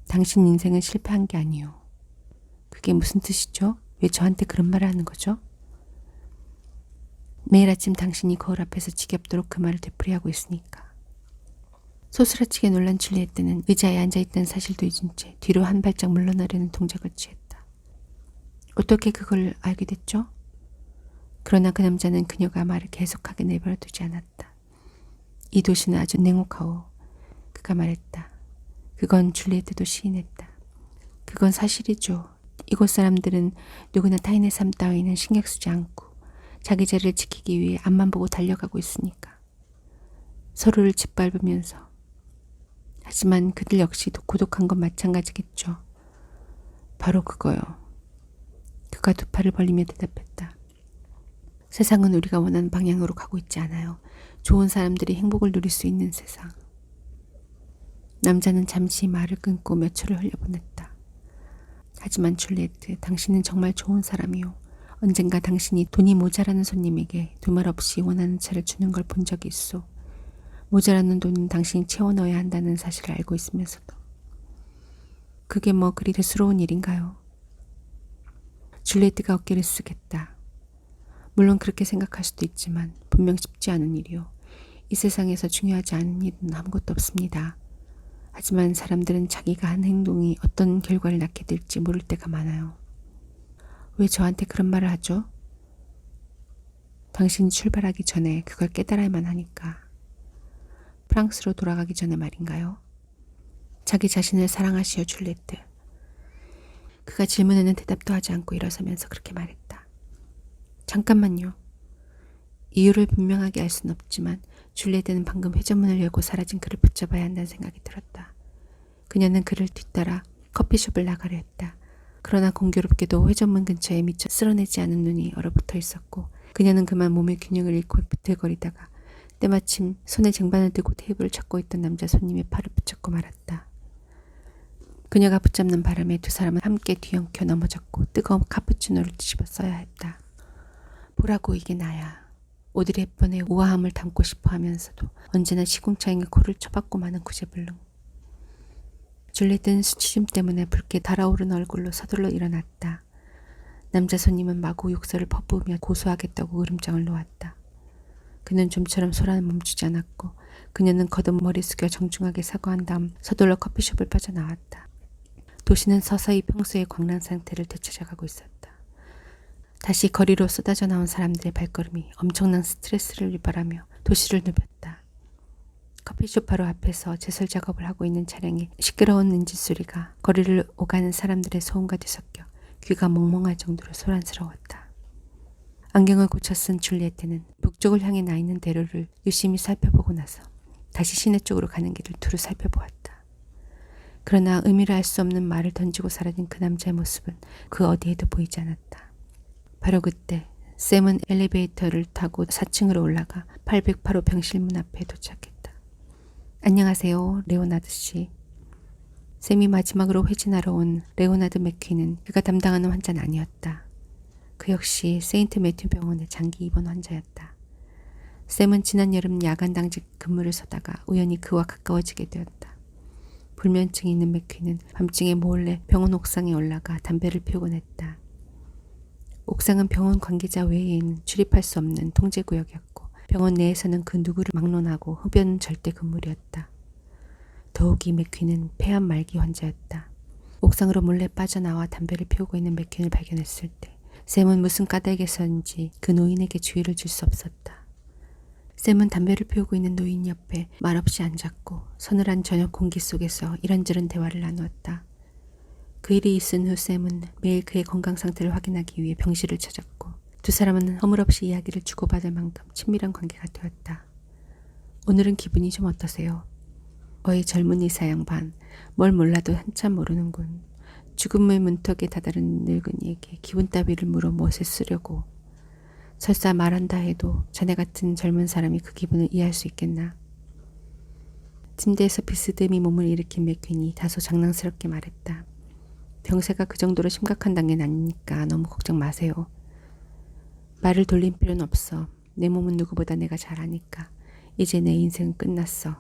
당신 인생은 실패한 게 아니오. 그게 무슨 뜻이죠? 왜 저한테 그런 말을 하는 거죠? 매일 아침 당신이 거울 앞에서 지겹도록 그 말을 되풀이하고 있으니까. 소스라치게 놀란 줄리엣는 의자에 앉아있다는 사실도 잊은 채 뒤로 한 발짝 물러나려는 동작을 취했다. 어떻게 그걸 알게 됐죠? 그러나 그 남자는 그녀가 말을 계속하게 내버려두지 않았다. 이 도시는 아주 냉혹하오. 그가 말했다. 그건 줄리엣도 시인했다. 그건 사실이죠. 이곳 사람들은 누구나 타인의 삶 따위는 신경 쓰지 않고 자기 자리를 지키기 위해 앞만 보고 달려가고 있으니까. 서로를 짓밟으면서. 하지만 그들 역시도 고독한 건 마찬가지겠죠. 바로 그거요. 그가 두 팔을 벌리며 대답했다. 세상은 우리가 원하는 방향으로 가고 있지 않아요. 좋은 사람들이 행복을 누릴 수 있는 세상. 남자는 잠시 말을 끊고 몇 초를 흘려보냈다. 하지만 줄리엣, 당신은 정말 좋은 사람이요. 언젠가 당신이 돈이 모자라는 손님에게 두 말 없이 원하는 차를 주는 걸 본 적이 있어. 모자라는 돈은 당신이 채워 넣어야 한다는 사실을 알고 있으면서도. 그게 뭐 그리 대수로운 일인가요? 줄리엣가 어깨를 숙였다. 물론 그렇게 생각할 수도 있지만 분명 쉽지 않은 일이요. 이 세상에서 중요하지 않은 일은 아무것도 없습니다. 하지만 사람들은 자기가 한 행동이 어떤 결과를 낳게 될지 모를 때가 많아요. 왜 저한테 그런 말을 하죠? 당신이 출발하기 전에 그걸 깨달아야만 하니까. 프랑스로 돌아가기 전에 말인가요? 자기 자신을 사랑하시오, 줄리엣. 그가 질문에는 대답도 하지 않고 일어서면서 그렇게 말했다. 잠깐만요. 이유를 분명하게 알 수는 없지만 줄리엣는 방금 회전문을 열고 사라진 그를 붙잡아야 한다는 생각이 들었다. 그녀는 그를 뒤따라 커피숍을 나가려 했다. 그러나 공교롭게도 회전문 근처에 미처 쓸어내지 않은 눈이 얼어붙어 있었고 그녀는 그만 몸의 균형을 잃고 비틀거리다가 때마침 손에 쟁반을 들고 테이블을 찾고 있던 남자 손님의 팔을 붙잡고 말았다. 그녀가 붙잡는 바람에 두 사람은 함께 뒤엉켜 넘어졌고 뜨거운 카푸치노를 뒤집어 써야 했다. 보라고 이게 나야. 오드리 헵번의 우아함을 담고 싶어 하면서도 언제나 시궁창에 코를 쳐박고 마는 구제불능. 줄리엣은 수치심 때문에 붉게 달아오른 얼굴로 서둘러 일어났다. 남자 손님은 마구 욕설을 퍼부으며 고소하겠다고 으름장을 놓았다. 그는 좀처럼 소란을 멈추지 않았고 그녀는 거듭 머리 숙여 정중하게 사과한 다음 서둘러 커피숍을 빠져나왔다. 도시는 서서히 평소의 광란 상태를 되찾아가고 있었다. 다시 거리로 쏟아져 나온 사람들의 발걸음이 엄청난 스트레스를 유발하며 도시를 누볐다. 커피숍 바로 앞에서 제설 작업을 하고 있는 차량의 시끄러운 은지 소리가 거리를 오가는 사람들의 소음과 뒤섞여 귀가 멍멍할 정도로 소란스러웠다. 안경을 고쳐 쓴 줄리엣는 북쪽을 향해 나 있는 대로를 유심히 살펴보고 나서 다시 시내 쪽으로 가는 길을 두루 살펴보았다. 그러나 의미를 알 수 없는 말을 던지고 사라진 그 남자의 모습은 그 어디에도 보이지 않았다. 바로 그때 샘은 엘리베이터를 타고 4층으로 올라가 808호 병실문 앞에 도착했다. 안녕하세요, 레오나드 씨. 샘이 마지막으로 회진하러 온 레오나드 맥퀴는 그가 담당하는 환자는 아니었다. 그 역시 세인트 매튜 병원의 장기 입원 환자였다. 샘은 지난 여름 야간 당직 근무를 서다가 우연히 그와 가까워지게 되었다. 불면증이 있는 맥퀴는 밤중에 몰래 병원 옥상에 올라가 담배를 피우곤 했다. 옥상은 병원 관계자 외에는 출입할 수 없는 통제구역이었고 병원 내에서는 그 누구를 막론하고 흡연은 절대 금물이었다. 더욱이 맥퀸은 폐암 말기 환자였다. 옥상으로 몰래 빠져나와 담배를 피우고 있는 맥퀸을 발견했을 때 샘은 무슨 까닭에서인지 그 노인에게 주의를 줄 수 없었다. 샘은 담배를 피우고 있는 노인 옆에 말없이 앉았고 서늘한 저녁 공기 속에서 이런저런 대화를 나누었다. 그 일이 있은 후 샘은 매일 그의 건강 상태를 확인하기 위해 병실을 찾았고 두 사람은 허물없이 이야기를 주고받을 만큼 친밀한 관계가 되었다. 오늘은 기분이 좀 어떠세요? 어이 젊은 의사 양반, 뭘 몰라도 한참 모르는군. 죽음의 문턱에 다다른 늙은이에게 기분 따위를 물어 무엇에 쓰려고. 설사 말한다 해도 자네 같은 젊은 사람이 그 기분을 이해할 수 있겠나. 침대에서 비스듬히 몸을 일으킨 맥퀸이 다소 장난스럽게 말했다. 병세가 그 정도로 심각한 단계는 아니니까 너무 걱정 마세요. 말을 돌릴 필요는 없어. 내 몸은 누구보다 내가 잘 아니까. 이제 내 인생은 끝났어.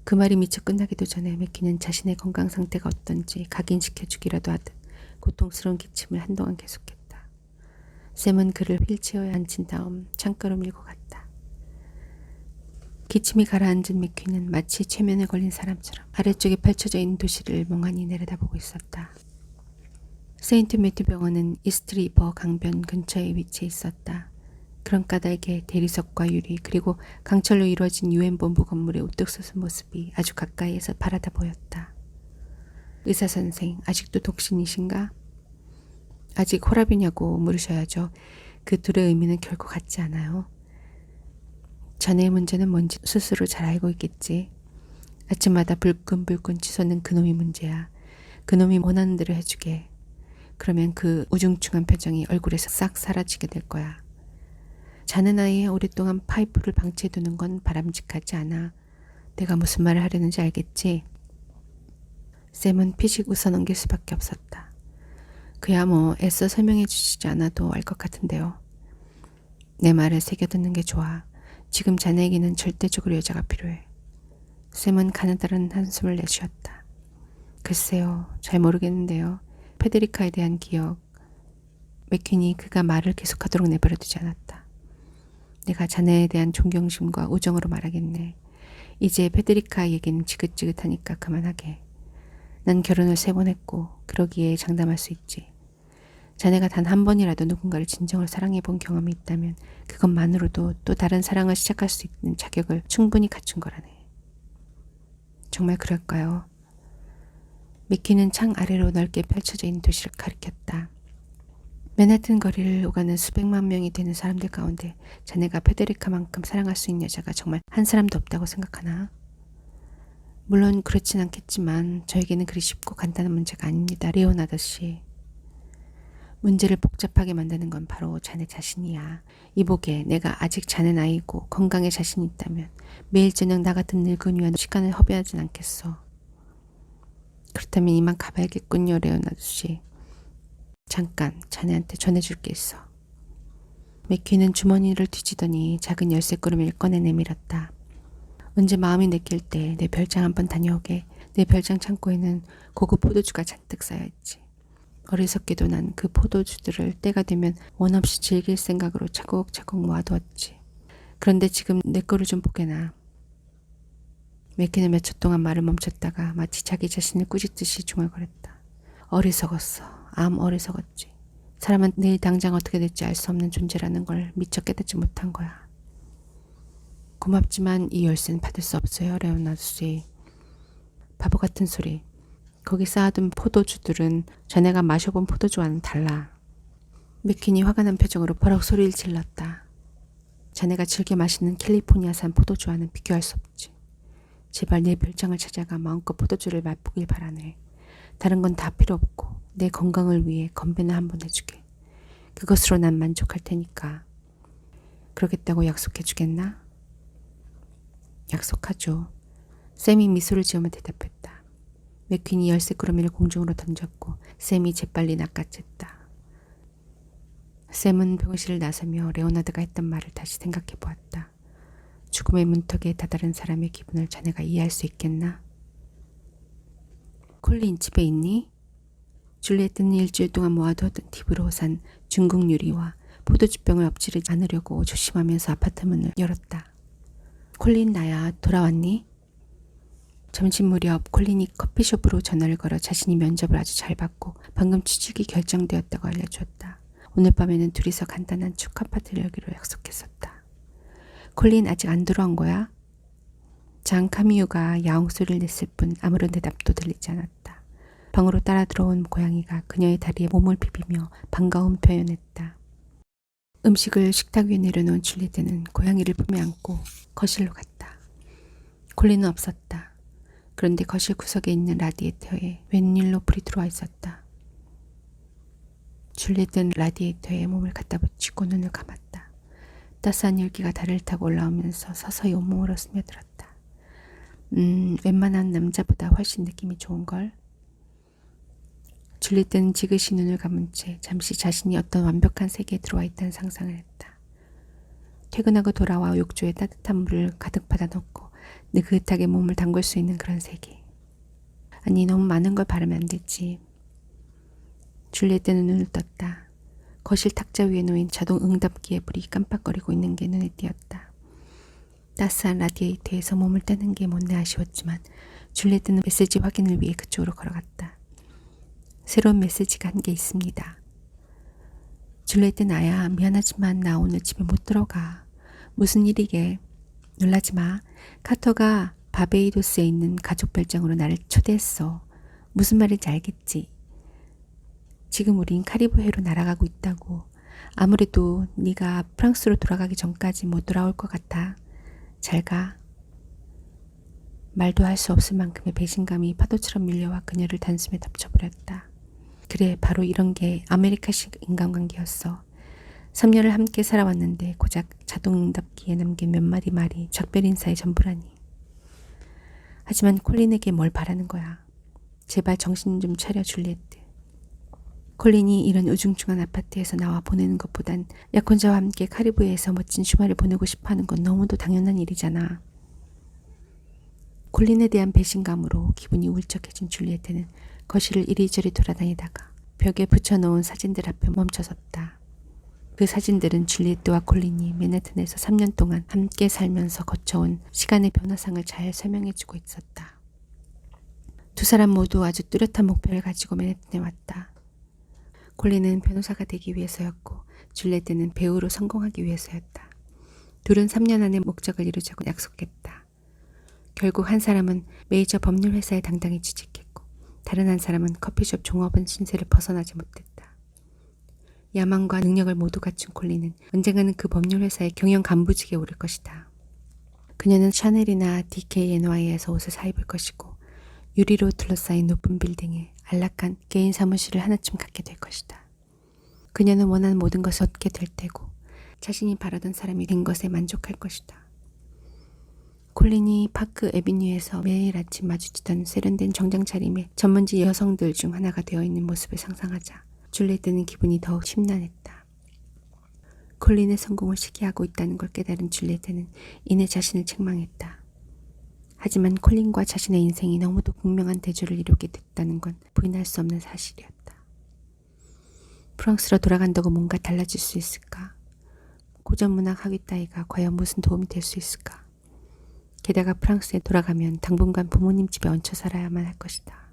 그 말이 미처 끝나기도 전에 맥퀸은 자신의 건강 상태가 어떤지 각인시켜주기라도 하듯 고통스러운 기침을 한동안 계속했다. 샘은 그를 휠체어에 앉힌 다음 창가로 밀고 갔다. 기침이 가라앉은 맥퀸은 마치 최면에 걸린 사람처럼 아래쪽에 펼쳐져 있는 도시를 멍하니 내려다보고 있었다. 세인트 매튜 병원은 이스트리버 강변 근처에 위치해 있었다. 그런 까닭에 대리석과 유리 그리고 강철로 이루어진 유엔본부 건물의 우뚝 솟은 모습이 아주 가까이에서 바라다 보였다. 의사 선생, 아직도 독신이신가? 아직 홀압이냐고 물으셔야죠. 그 둘의 의미는 결코 같지 않아요. 자네의 문제는 뭔지 스스로 잘 알고 있겠지. 아침마다 불끈불끈 치솟는 그놈이 문제야. 그놈이 원하는 대로 해주게. 그러면 그 우중충한 표정이 얼굴에서 싹 사라지게 될 거야. 자네 나이에 오랫동안 파이프를 방치해두는 건 바람직하지 않아. 내가 무슨 말을 하려는지 알겠지? 샘은 피식 웃어넘길 수밖에 없었다. 그야 뭐 애써 설명해 주시지 않아도 알 것 같은데요. 내 말을 새겨듣는 게 좋아. 지금 자네에게는 절대적으로 여자가 필요해. 샘은 가느다란 한숨을 내쉬었다. 글쎄요, 잘 모르겠는데요. 페데리카에 대한 기억. 맥퀸이 그가 말을 계속하도록 내버려두지 않았다. 내가 자네에 대한 존경심과 우정으로 말하겠네. 이제 페데리카 얘기는 지긋지긋하니까 그만하게. 난 결혼을 3번 했고 그러기에 장담할 수 있지. 자네가 단 한 번이라도 누군가를 진정으로 사랑해본 경험이 있다면 그것만으로도 또 다른 사랑을 시작할 수 있는 자격을 충분히 갖춘 거라네. 정말 그럴까요? 미키는 창 아래로 넓게 펼쳐져 있는 도시를 가리켰다. 맨하튼 거리를 오가는 수백만 명이 되는 사람들 가운데 자네가 페데리카만큼 사랑할 수 있는 여자가 정말 한 사람도 없다고 생각하나? 물론 그렇진 않겠지만 저에게는 그리 쉽고 간단한 문제가 아닙니다. 레오나드 씨. 문제를 복잡하게 만드는 건 바로 자네 자신이야. 이보게 내가 아직 자네 나이고 건강에 자신이 있다면 매일 저녁 나 같은 늙은이와 시간을 허비하진 않겠어. 그렇다면 이만 가봐야겠군요, 레오나드 씨. 잠깐 자네한테 전해줄 게 있어. 맥퀸은 주머니를 뒤지더니 작은 열쇠꾸러미를 꺼내 내밀었다. 언제 마음이 내킬 때 내 별장 한번 다녀오게. 내 별장 창고에는 고급 포도주가 잔뜩 쌓여있지. 어리석게도 난 그 포도주들을 때가 되면 원없이 즐길 생각으로 차곡차곡 모아두었지. 그런데 지금 내 거를 좀 보게나. 맥퀸은 몇 초 동안 말을 멈췄다가 마치 자기 자신을 꾸짖듯이 중얼거렸다. 어리석었어. 암 어리석었지. 사람은 내일 당장 어떻게 될지 알 수 없는 존재라는 걸 미처 깨닫지 못한 거야. 고맙지만 이 열쇠는 받을 수 없어요, 레오나드 씨. 바보 같은 소리. 거기 쌓아둔 포도주들은 자네가 마셔본 포도주와는 달라. 맥퀸이 화가 난 표정으로 버럭 소리를 질렀다. 자네가 즐겨 마시는 캘리포니아산 포도주와는 비교할 수 없지. 제발 내 별장을 찾아가 마음껏 포도주를 맛보길 바라네. 다른 건 다 필요 없고 내 건강을 위해 건배나 한번 해주게. 그것으로 난 만족할 테니까. 그러겠다고 약속해 주겠나? 약속하죠. 샘이 미소를 지으며 대답했다. 맥퀸이 열쇠꾸러미를 공중으로 던졌고 샘이 재빨리 낚아챘다. 샘은 병실을 나서며 레오나드가 했던 말을 다시 생각해 보았다. 죽음의 문턱에 다다른 사람의 기분을 자네가 이해할 수 있겠나? 콜린 집에 있니? 줄리엣은 일주일 동안 모아두었던 팁으로 산 중국 유리와 포도주병을 엎지르지 않으려고 조심하면서 아파트 문을 열었다. 콜린, 나야, 돌아왔니? 점심 무렵 콜린이 커피숍으로 전화를 걸어 자신이 면접을 아주 잘 받고 방금 취직이 결정되었다고 알려주었다. 오늘 밤에는 둘이서 간단한 축하 파티를 열기로 약속했었다. 콜린, 아직 안 들어온 거야? 장 카미유가 야옹 소리를 냈을 뿐 아무런 대답도 들리지 않았다. 방으로 따라 들어온 고양이가 그녀의 다리에 몸을 비비며 반가움 표현했다. 음식을 식탁 위에 내려놓은 줄리엣은 고양이를 품에 안고 거실로 갔다. 콜린은 없었다. 그런데 거실 구석에 있는 라디에이터에 웬일로 불이 들어와 있었다. 줄리엣은 라디에이터에 몸을 갖다 붙이고 눈을 감았다. 따스한 열기가 다리를 타고 올라오면서 서서히 온몸으로 스며들었다. 웬만한 남자보다 훨씬 느낌이 좋은걸? 줄리엣은 지그시 눈을 감은 채 잠시 자신이 어떤 완벽한 세계에 들어와 있다는 상상을 했다. 퇴근하고 돌아와 욕조에 따뜻한 물을 가득 받아놓고 느긋하게 몸을 담글 수 있는 그런 세계. 아니, 너무 많은 걸 바라면 안 되지. 줄리엣은 눈을 떴다. 거실 탁자 위에 놓인 자동 응답기의 불이 깜빡거리고 있는 게 눈에 띄었다. 따스한 라디에이터에서 몸을 떼는 게 못내 아쉬웠지만 줄리엣은 메시지 확인을 위해 그쪽으로 걸어갔다. 새로운 메시지가 한 게 있습니다. 줄리엣, 나야, 미안하지만 나 오늘 집에 못 들어가. 무슨 일이게? 놀라지 마. 카터가 바베이도스에 있는 가족 별장으로 나를 초대했어. 무슨 말인지 알겠지? 지금 우린 카리브해로 날아가고 있다고. 아무래도 네가 프랑스로 돌아가기 전까지 못 돌아올 것 같아. 잘 가. 말도 할 수 없을 만큼의 배신감이 파도처럼 밀려와 그녀를 단숨에 덮쳐버렸다. 그래, 바로 이런 게 아메리카식 인간관계였어. 3년을 함께 살아왔는데 고작 자동응답기에 남긴 몇 마디 말이 작별 인사의 전부라니. 하지만 콜린에게 뭘 바라는 거야. 제발 정신 좀 차려, 줄리엣. 콜린이 이런 우중충한 아파트에서 나와 보내는 것보단 약혼자와 함께 카리브해에서 멋진 주말을 보내고 싶어하는 건 너무도 당연한 일이잖아. 콜린에 대한 배신감으로 기분이 울적해진 줄리엣는 거실을 이리저리 돌아다니다가 벽에 붙여놓은 사진들 앞에 멈춰섰다. 그 사진들은 줄리엣와 콜린이 맨해튼에서 3년 동안 함께 살면서 거쳐온 시간의 변화상을 잘 설명해주고 있었다. 두 사람 모두 아주 뚜렷한 목표를 가지고 맨해튼에 왔다. 콜린은 변호사가 되기 위해서였고 줄리엣는 배우로 성공하기 위해서였다. 둘은 3년 안에 목적을 이루자고 약속했다. 결국 한 사람은 메이저 법률 회사에 당당히 취직했고 다른 한 사람은 커피숍 종업원 신세를 벗어나지 못했다. 야망과 능력을 모두 갖춘 콜린은 언젠가는 그 법률 회사의 경영 간부직에 오를 것이다. 그녀는 샤넬이나 DKNY에서 옷을 사 입을 것이고 유리로 둘러싸인 높은 빌딩에 안락한 개인 사무실을 하나쯤 갖게 될 것이다. 그녀는 원하는 모든 것을 얻게 될 테고 자신이 바라던 사람이 된 것에 만족할 것이다. 콜린이 파크 애비뉴에서 매일 아침 마주치던 세련된 정장 차림의 전문지 여성들 중 하나가 되어 있는 모습을 상상하자 줄리엣는 기분이 더욱 심란했다. 콜린의 성공을 시기하고 있다는 걸 깨달은 줄리엣는 이내 자신을 책망했다. 하지만 콜린과 자신의 인생이 너무도 극명한 대조를 이루게 됐다는 건 부인할 수 없는 사실이었다. 프랑스로 돌아간다고 뭔가 달라질 수 있을까? 고전문학 학위 따위가 과연 무슨 도움이 될 수 있을까? 게다가 프랑스에 돌아가면 당분간 부모님 집에 얹혀 살아야만 할 것이다.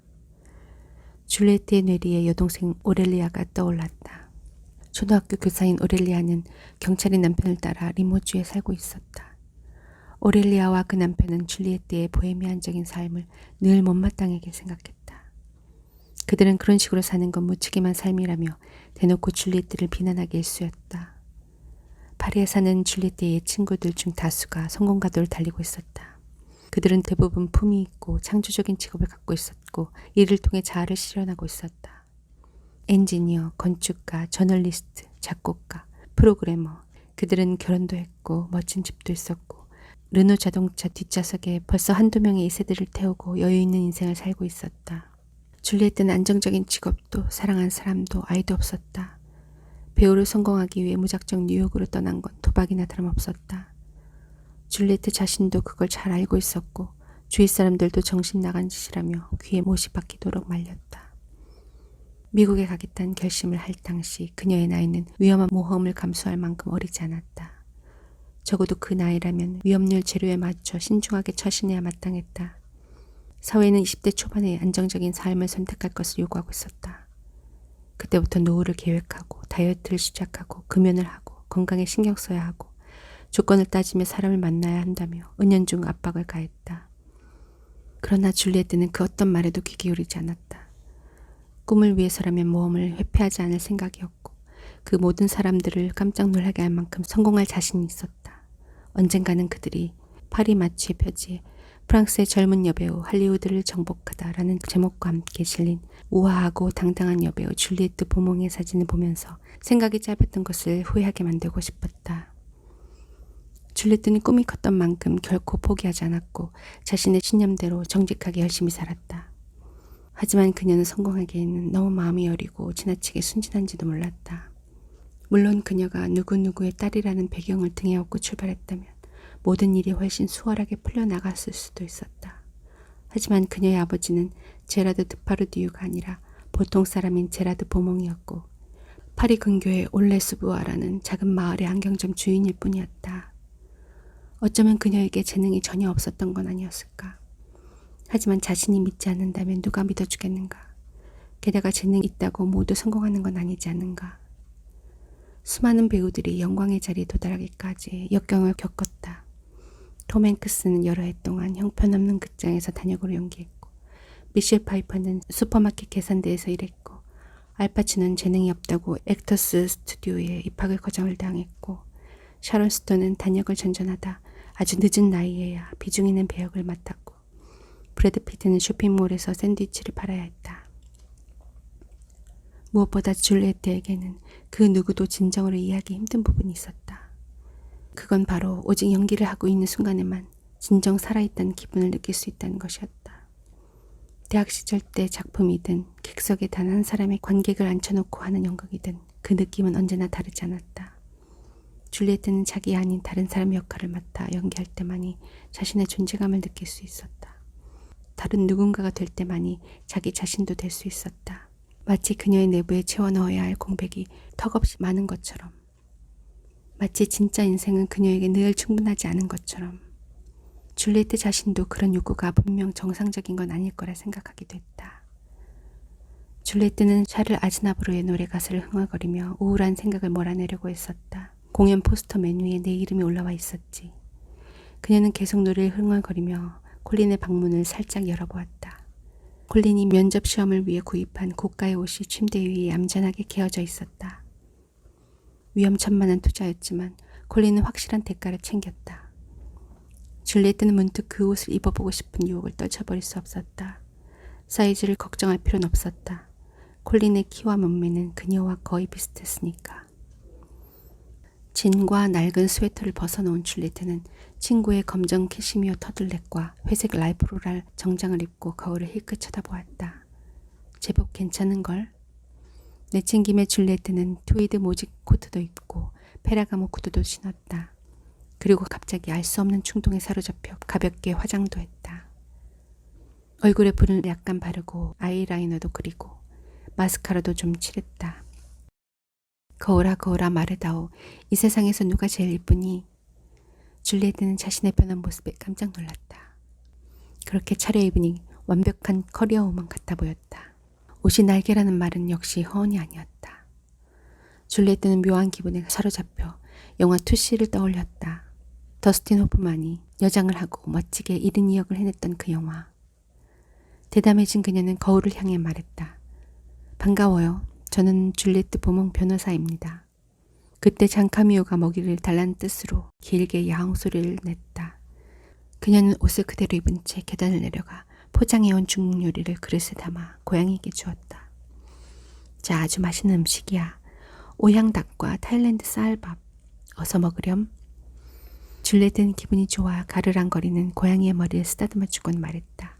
줄리엣의 뇌리에 여동생 오렐리아가 떠올랐다. 초등학교 교사인 오렐리아는 경찰인 남편을 따라 리모주에 살고 있었다. 오렐리아와 그 남편은 줄리엣의 보헤미안적인 삶을 늘 못마땅하게 생각했다. 그들은 그런 식으로 사는 건 무책임한 삶이라며 대놓고 줄리엣을 비난하게 일쑤였다. 파리에 사는 줄리엣의 친구들 중 다수가 성공가도를 달리고 있었다. 그들은 대부분 품위 있고 창조적인 직업을 갖고 있었고 이를 통해 자아를 실현하고 있었다. 엔지니어, 건축가, 저널리스트, 작곡가, 프로그래머, 그들은 결혼도 했고 멋진 집도 있었고 르노 자동차 뒷좌석에 벌써 한두 명의 2세들을 태우고 여유 있는 인생을 살고 있었다. 줄리엣은 안정적인 직업도 사랑한 사람도 아이도 없었다. 배우를 성공하기 위해 무작정 뉴욕으로 떠난 건 도박이나 다름없었다. 줄리엣 자신도 그걸 잘 알고 있었고 주위 사람들도 정신 나간 짓이라며 귀에 못이 박히도록 말렸다. 미국에 가겠다는 결심을 할 당시 그녀의 나이는 위험한 모험을 감수할 만큼 어리지 않았다. 적어도 그 나이라면 위험률 제로에 맞춰 신중하게 처신해야 마땅했다. 사회는 20대 초반에 안정적인 삶을 선택할 것을 요구하고 있었다. 그때부터 노후를 계획하고 다이어트를 시작하고 금연을 하고 건강에 신경 써야 하고 조건을 따지며 사람을 만나야 한다며 은연중 압박을 가했다. 그러나 줄리에트는 그 어떤 말에도 귀 기울이지 않았다. 꿈을 위해서라면 모험을 회피하지 않을 생각이었고 그 모든 사람들을 깜짝 놀라게 할 만큼 성공할 자신이 있었다. 언젠가는 그들이 파리 마취의 표지에 프랑스의 젊은 여배우 할리우드를 정복하다라는 제목과 함께 실린 우아하고 당당한 여배우 줄리에트 보몽의 사진을 보면서 생각이 짧았던 것을 후회하게 만들고 싶었다. 줄리에트는 꿈이 컸던 만큼 결코 포기하지 않았고 자신의 신념대로 정직하게 열심히 살았다. 하지만 그녀는 성공하기에는 너무 마음이 여리고 지나치게 순진한지도 몰랐다. 물론 그녀가 누구누구의 딸이라는 배경을 등에 업고 출발했다면 모든 일이 훨씬 수월하게 풀려나갔을 수도 있었다. 하지만 그녀의 아버지는 제라드 드파르디유가 아니라 보통 사람인 제라드 보몽이었고 파리 근교의 올레스부아라는 작은 마을의 안경점 주인일 뿐이었다. 어쩌면 그녀에게 재능이 전혀 없었던 건 아니었을까. 하지만 자신이 믿지 않는다면 누가 믿어주겠는가. 게다가 재능이 있다고 모두 성공하는 건 아니지 않는가. 수많은 배우들이 영광의 자리에 도달하기까지 역경을 겪었다. 톰 행크스는 여러 해 동안 형편없는 극장에서 단역으로 연기했고 미셸 파이퍼는 슈퍼마켓 계산대에서 일했고 알파치노는 재능이 없다고 액터스 스튜디오에 입학을 거절당했고 샤론 스톤은 단역을 전전하다 아주 늦은 나이에야 비중 있는 배역을 맡았고 브래드 피트는 쇼핑몰에서 샌드위치를 팔아야 했다. 무엇보다 줄리에트에게는 그 누구도 진정으로 이해하기 힘든 부분이 있었다. 그건 바로 오직 연기를 하고 있는 순간에만 진정 살아있다는 기분을 느낄 수 있다는 것이었다. 대학 시절 때 작품이든 객석에 단 한 사람의 관객을 앉혀놓고 하는 연극이든 그 느낌은 언제나 다르지 않았다. 줄리에트는 자기 아닌 다른 사람의 역할을 맡아 연기할 때만이 자신의 존재감을 느낄 수 있었다. 다른 누군가가 될 때만이 자기 자신도 될 수 있었다. 마치 그녀의 내부에 채워넣어야 할 공백이 턱없이 많은 것처럼. 마치 진짜 인생은 그녀에게 늘 충분하지 않은 것처럼. 줄리에트 자신도 그런 욕구가 분명 정상적인 건 아닐 거라 생각하기도 했다. 줄리에트는 샤를 아즈나브르의 노래 가사를 흥얼거리며 우울한 생각을 몰아내려고 했었다. 공연 포스터 메뉴에 내 이름이 올라와 있었지. 그녀는 계속 노래를 흥얼거리며 콜린의 방문을 살짝 열어보았다. 콜린이 면접 시험을 위해 구입한 고가의 옷이 침대 위에 얌전하게 개어져 있었다. 위험천만한 투자였지만 콜린은 확실한 대가를 챙겼다. 줄리에트는 문득 그 옷을 입어보고 싶은 유혹을 떨쳐버릴 수 없었다. 사이즈를 걱정할 필요는 없었다. 콜린의 키와 몸매는 그녀와 거의 비슷했으니까. 진과 낡은 스웨터를 벗어놓은 줄리에트는 친구의 검정 캐시미어 터들넥과 회색 라이프로랄 정장을 입고 거울을 힐끗 쳐다보았다. 제법 괜찮은걸? 내친김에 줄리에트는 트위드 모직 코트도 입고 페라가모 구두도 신었다. 그리고 갑자기 알 수 없는 충동에 사로잡혀 가볍게 화장도 했다. 얼굴에 붓을 약간 바르고 아이라이너도 그리고 마스카라도 좀 칠했다. 거울아 거울아 말해다오. 이 세상에서 누가 제일 이쁘니? 줄리에트는 자신의 변한 모습에 깜짝 놀랐다. 그렇게 차려입으니 완벽한 커리어 우먼 같아 보였다. 옷이 날개라는 말은 역시 허언이 아니었다. 줄리에트는 묘한 기분에 사로잡혀 영화 투시를 떠올렸다. 더스틴 호프만이 여장을 하고 멋지게 1인 2역을 해냈던 그 영화. 대담해진 그녀는 거울을 향해 말했다. 반가워요. 저는 줄리에트 보몽 변호사입니다. 그때 장카미오가 먹이를 달라는 뜻으로 길게 야옹 소리를 냈다. 그녀는 옷을 그대로 입은 채 계단을 내려가 포장해온 중국 요리를 그릇에 담아 고양이에게 주었다. 자, 아주 맛있는 음식이야. 오향닭과 타일랜드 쌀밥. 어서 먹으렴. 줄리에트는 기분이 좋아 가르랑거리는 고양이의 머리를 쓰다듬어주곤 말했다.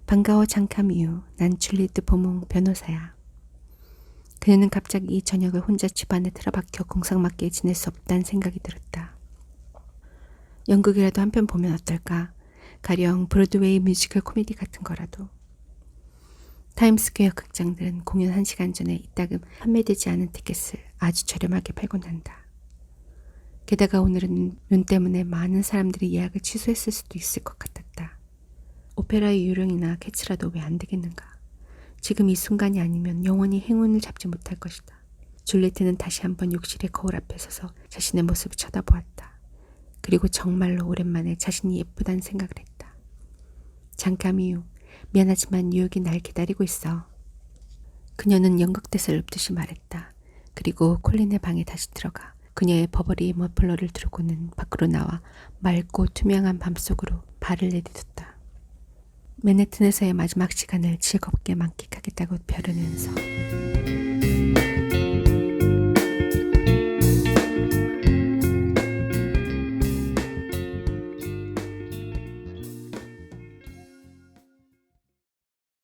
반가워 장카미오. 난 줄리에트 보몽 변호사야. 그녀는 갑자기 이 저녁을 혼자 집안에 틀어박혀 공상맞게 지낼 수 없다는 생각이 들었다. 연극이라도 한 편 보면 어떨까? 가령 브로드웨이 뮤지컬 코미디 같은 거라도. 타임스퀘어 극장들은 공연 1시간 전에 이따금 판매되지 않은 티켓을 아주 저렴하게 팔곤 한다. 게다가 오늘은 눈 때문에 많은 사람들이 예약을 취소했을 수도 있을 것 같았다. 오페라의 유령이나 캐츠라도 왜 안 되겠는가. 지금 이 순간이 아니면 영원히 행운을 잡지 못할 것이다. 줄리엣는 다시 한번 욕실의 거울 앞에 서서 자신의 모습을 쳐다보았다. 그리고 정말로 오랜만에 자신이 예쁘다는 생각을 했다. 잠깐 이후 미안하지만 뉴욕이 날 기다리고 있어. 그녀는 연극대사를 읊듯이 말했다. 그리고 콜린의 방에 다시 들어가 그녀의 버버리 머플러를 두르고는 밖으로 나와 맑고 투명한 밤속으로 발을 내딛었다. 맨해튼에서의 마지막 시간을 즐겁게 만끽하겠다고 벼르면서